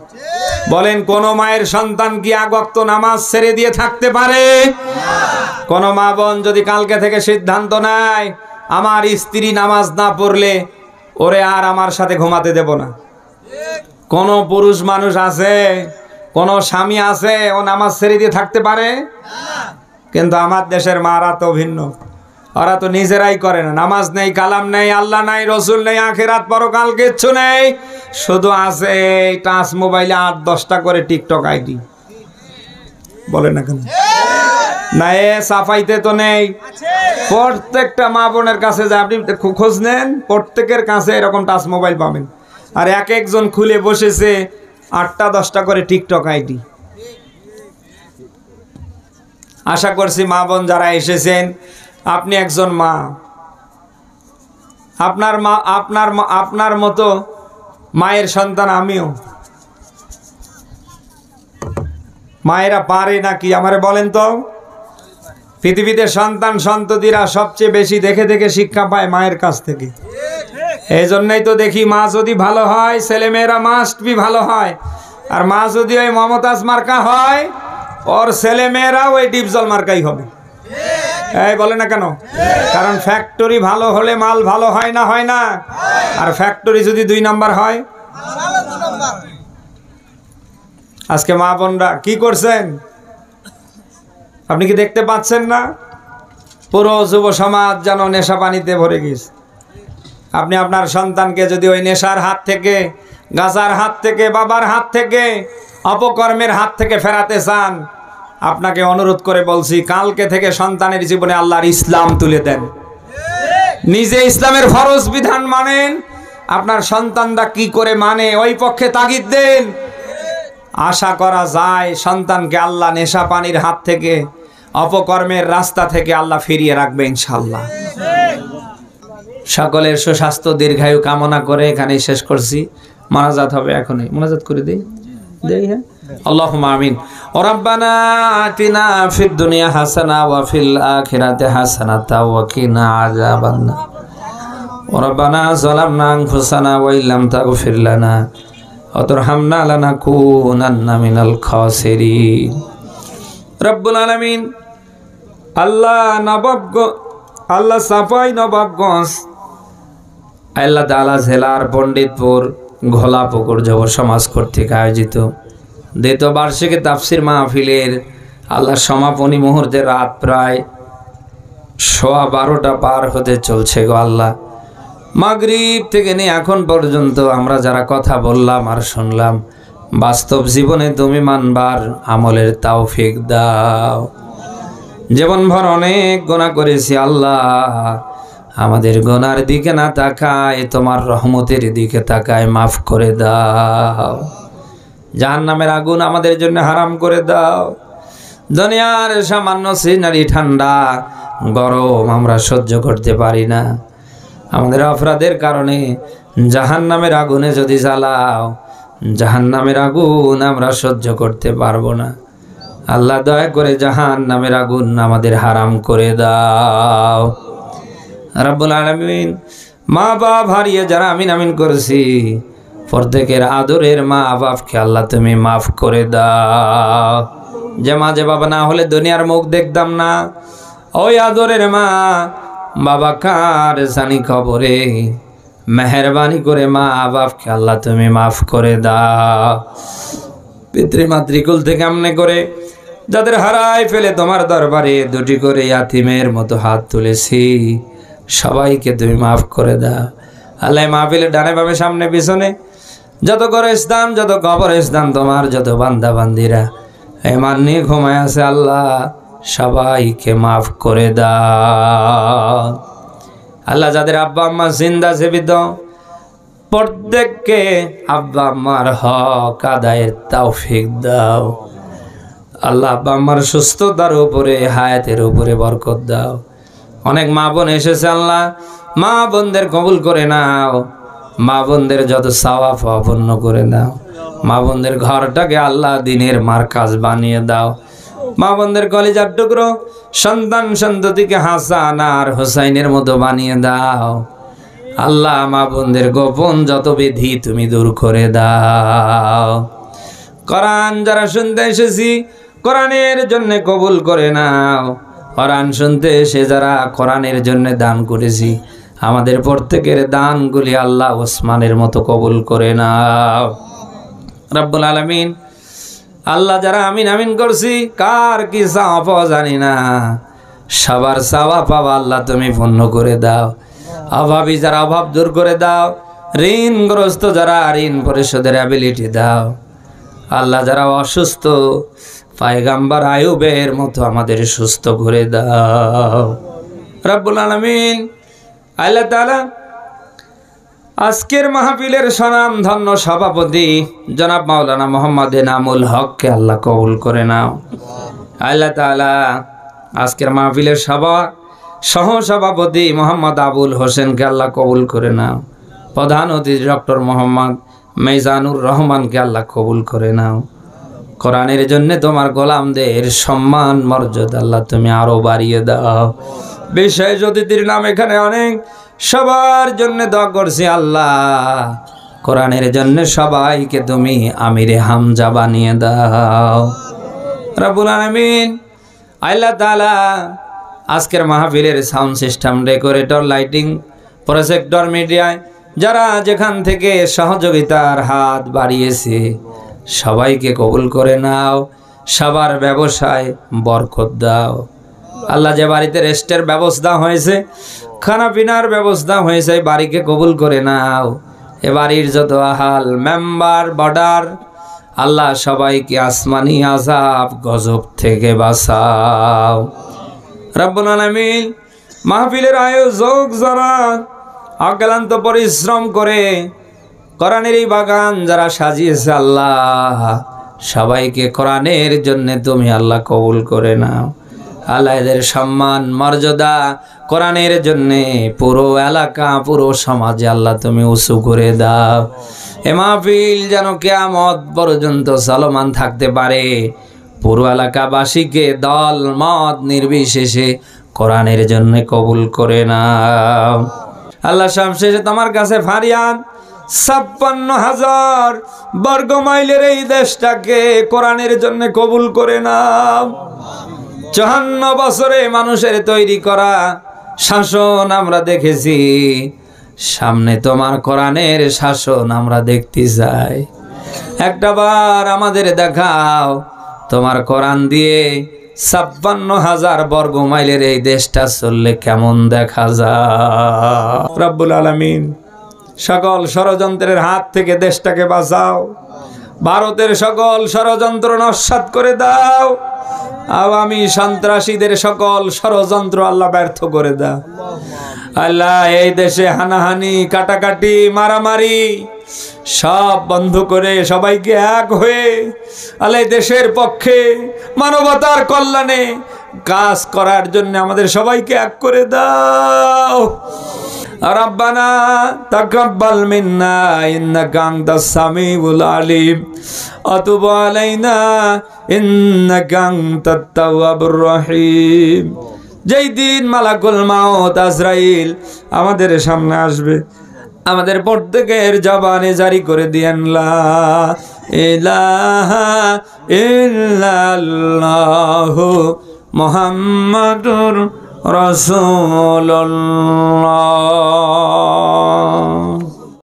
বলেন, কোন মায়ের সন্তান কি এক ওয়াক্ত নামাজ ছেড়ে দিয়ে থাকতে পারে? কোন মা বোন যদি কালকে থেকে সিদ্ধান্ত নেয়, আমার স্ত্রী নামাজ না পড়লে ওরে আর আমার সাথে ঘুমাতে দেব না। কোন পুরুষ মানুষ আছে, কোন স্বামী আছে, ও নামাজ ছেড়ে দিয়ে থাকতে পারে? কিন্তু আমার দেশের মারা তো ভিন্ন, ওরা তো নিজেরাই করে না। নামাজ নেই, কালাম নেই, আল্লাহ নাই, রসুল নেই, আখিরাত পরকাল কিচ্ছু নেই, শুধু আছে টাচ মোবাইলে 8-10টা করে টিকটক আইডি। বলে না কেন? না, এ সাফাইতে তো নেই। প্রত্যেকটা মা বোনের কাছে যে আপনি খোঁজ নেন, প্রত্যেকের কাছে এরকম টাচ মোবাইল পাবেন, আর এক একজন খুলে বসেছে 8টা-10টা করে টিকটক আইডি। আশা করছি মা বোন যারা এসেছেন, আপনি একজন মা, আপনার মতো মায়ের সন্তান আমিও। মায়েরা পারে নাকি আমারে বলেন তো? পৃথিবীতে সন্তান সন্ততিরা সবচেয়ে বেশি দেখে দেখে শিক্ষা পায় মায়ের কাছ থেকে। এই জন্যই তো দেখি মা যদি ভালো হয়, ছেলেমেয়েরা মাস্ট বি ভালো হয়, আর মা যদি ওই মমতাজ মার্কা হয়, ওর ছেলেমেয়েরা ওই ডিপজল মার্কাই হবে। এই বলে না কেন? কারণ ফ্যাক্টরি ভালো হলে মাল ভালো হয় না, হয় না? আর ফ্যাক্টরি যদি 2 নাম্বার হয়, আজকে মা বোনরা কি করছেন আপনি কি দেখতে পাচ্ছেন না? পুরো যুব সমাজ যেন নেশা পানিতে ভরে গেছে। আপনি আপনার সন্তানকে যদি ওই নেশার হাত থেকে, গাঁজার হাত থেকে, বাবার হাত থেকে, অপকর্মের হাত থেকে ফেরাতে চান, আপনাকে অনুরোধ করে বলছি, কালকে থেকে সন্তানের জীবনে আল্লাহর ইসলাম তুলে দেন, নিজে ইসলামের ফরজ বিধান মানেন। আপনার সন্তানরা কি করে মানে, ওই পক্ষে তাগিদ দেন। আশা করা যায় সন্তানকে আল্লাহ নেশা পানির হাত থেকে, অপকর্মের রাস্তা থেকে আল্লাহ ফিরিয়ে রাখবে ইনশাআল্লাহ। সকলের সুস্বাস্থ্য দীর্ঘায়ু কামনা করে এখানে শেষ করছি। মোনাজাত হবে এখনই, মোনাজাত করে দেই। হ্যাঁ, আল্লাহুম্মা আমিন। রাব্বানা আতিনা ফিদ দুনিয়া হাসানা ওয়া ফিল আখিরাতি হাসানাতা ওয়া কিনা আযাবান্নার। রাব্বানা যালামনা আনফুসানা ওয়া ইল্লাম তাগফির লানা ওয়া তারহামনা লানাকুনান্না মিনাল খাসিরিন। রব্বুল আলামিন। আল্লাহ সাফাই নবাবগঞ্জ আল্লাহ তাআলা জেলার পণ্ডিতপুর ঘোলাপুকুর যুব সমাজ কর্তৃক আয়োজিত দ্বিতীয় বার্ষিকী তাফসির মাহফিলের আল্লাহ সমাপনী মুহূর্তে রাত প্রায় 12:15 পার হতে চলছে গো আল্লাহ। মাগরিব থেকে নিয়ে এখন পর্যন্ত আমরা যারা কথা বললাম আর শুনলাম, বাস্তব জীবনে তুমি মানবার আমলের তৌফিক দাও। জীবনভর অনেক গুনাহ করেছি আল্লাহ, আমাদের গুনার দিকে না তাকায় তোমার রহমতের দিকে তাকায়, মাফ করে দাও। জাহান্নামের আগুন আমাদের জন্য হারাম করে দাও। দুনিয়ার সামান্য সিনারি ঠান্ডা গরম আমরা সহ্য করতে পারি না। আমাদের অপরাধের কারণে জাহান্নামের আগুনে যদি জ্বালাও, জাহান্নামের আগুন আমরা সহ্য করতে পারবো না। আল্লাহ দয়া করে জাহান্নামের আগুন আমাদের হারাম করে দাও রব্বুল আলামিন। মা বাপ হারিয়ে যারা আমিন আমিন করেছি, প্রত্যেকের আদরের মা বাপকে আল্লাহ তুমি মাফ করে দাও। যে মা যে বাবা না হলে দুনিয়ার মুখ দেখতাম না, ওই আদরের মা বাবা কার জানি খবরে, মেহরবানি করে মা বাপকে আল্লাহ তুমি মাফ করে দাও। পিতৃমাতৃকুল থেকে আমনে করে যাদের হারায় ফেলে তোমার দরবারে দুটি করে ইয়াতিমের মতো হাত তুলেছি, সবাইকে তুমি মাফ করে দাও। আল্লাহ মাহফিলে ডানে বামে সামনে পিছনে যত কবরস্থান, যত কবরস্থান তোমার যত বান্দা বান্দিরা ইমান নিয়ে ঘুমায় আছে, আল্লাহ সবাইকে মাফ করে দাও। আল্লাহ যাদের আব্বা আম্মা জিন্দা জীবিত, প্রত্যেককে আব্বা আম্মার হক আদায়ের তৌফিক দাও। আল্লাহ আব্বা আম্মার সুস্থতার উপরে, হায়াতের উপরে বরকত দাও। অনেক মা বোন এসেছে, আল্লাহ মা বোনদের কবুল করে নাও। মা বোনদের যত সওয়াব পূর্ণ করে দাও। মা বোনদের ঘরটাকে আল্লাহ দিনের মারকাজ বানিয়ে দাও। মা বোনদের কলিজার টুকরো সন্তান সন্ততিকে হাসান আর হোসাইনের মতো বানিয়ে দাও। আল্লাহ মা বোনদের গোপন যত বিধি তুমি দূর করে দাও। কোরআন যারা শুনতে এসেছি, কোরআনের জন্য কবুল করে নাও। কোরআন শুনতে এসে যারা কোরআনের জন্য দান করেছি, আমাদের প্রত্যেকের দানগুলি আল্লাহ ওসমানের মতো কবুল করে নাও রব্বুল আলামিন। আল্লাহ যারা আমিন আমিন করছি, কার কি চাওয়া পাওয়া জানি না, সবার চাওয়া পাওয়া আল্লাহ তুমি পূর্ণ করে দাও। অভাবী যারা অভাব দূর করে দাও। ঋণগ্রস্ত যারা ঋণ পরিশোধের অ্যাবিলিটি দাও। আল্লাহ যারা অসুস্থ, পয়গম্বর আয়ুবের মতো আমাদের সুস্থ করে দাও রব্বুল আলামিন। আল্লাহ তাআলা আজকের মাহফিলের সনাম ধন্য সভাপতি জনাব মাওলানা মোহাম্মদ এনামুল হককে আল্লাহ কবুল করে নাও। আল্লাহ তাআলা আজকের মাহফিলের সহ সভাপতি মোহাম্মদ আবুল হোসেনকে আল্লাহ কবুল করে নাও। প্রধান অতিথি ডক্টর মোহাম্মদ মেজানুর রহমানকে আল্লাহ কবুল করে নাও। কোরআনের জন্য তোমার গোলামদের সম্মান মর্যাদা আল্লাহ তুমি আরো বাড়িয়ে দাও। বিশেষ অতিথির নাম এখানে অনেক, সবার জন্য দোয়া করছি আল্লাহ। কোরআনের জন্য সবাইকে তুমি আমিরে হামজা বানিয়ে দাও রব্বুল আলামিন। আল্লাহ তাআলা আজকের মাহফিলের sound system, decorator, lighting, projector, মিডিয়ায় যারা যেখান থেকে সহযোগিতার হাত বাড়িয়েছে, সবাইকে কবুল করে নাও। সবার ব্যবসায় বরকত দাও আল্লাহ। যে বাড়িতে রেস্টের ব্যবস্থা হয়েছে, খানা পিনার ব্যবস্থা হয়েছে, বাড়িকে কবুল করে নাও। এ বাড়ির যত আহাল মেম্বার বর্ডার, আল্লাহ সবাইকে আসমানি আযাব গজব থেকে বাঁচাও রব্বুল আলামিন। মাহফিলের আয়োজক যারা অক্লান্ত পরিশ্রম করে কোরআনের এই বাগান যারা সাজিয়েছে, আল্লাহ সবাইকে কোরআনের জন্য তুমি আল্লাহ কবুল করে নাও। আল্লাহ এদের সম্মান মর্যাদা কোরআনের জন্যে পুরো এলাকা, পুরো সমাজে আল্লাহ তুমি উঁচু করে দাও। এ মাহফিল যেন কিয়ামত পর্যন্ত চলমান থাকতে পারে। পুরো এলাকাবাসীকে দল মত নির্বিশেষে কোরআনের জন্য কবুল করে নাও আল্লাহ। সবশেষে তোমার কাছে ফারিয়াদ, 56,000 বর্গ মাইলের এই দেশটাকে কোরআনের জন্য কবুল করে নাও। 54 বছরে মানুষের তৈরি করা শাসন আমরা দেখেছি, সামনে তোমার কোরআনের শাসন আমরা দেখতে চাই। একটাবার আমাদের দেখাও তোমার কোরআন দিয়ে 56,000 বর্গ মাইলের এই দেশটা চললে কেমন দেখা যায় রব্বুল আলামিন। সকল ষড়যন্ত্রের হাত থেকে দেশটাকে বাঁচাও। ভারতের সকল ষড়যন্ত্র নস্যাৎ করে দাও। আওয়ামী সন্ত্রাসীদের সকল ষড়যন্ত্র আল্লাহ ব্যর্থ করে দাও আল্লাহ। এই দেশে হানাহানি, কাটাকাটি, মারামারি সব বন্ধ করে সবাইকে এক হয়ে আল্লাহ দেশের পক্ষে, মানবতার কল্যাণে কাজ করার জন্য আমাদের সবাইকে এক করে দাও রব্বানা তাকাব্বাল মিন্না ইন্নাকা আনতাস সামিউল আলিম ওয়া তুব আলাইনা ইন্নাকা আনতাত তাওয়াবুর রহিম। যেই দিন মালাকুল মাউত আজরাইল আমাদের সামনে আসবে, আমাদের প্রত্যেকের জবানে জারি করে দিয়েন লা ইলাহা ইল্লাল্লাহু মুহাম্মাদুর রাসূলুল্লাহ।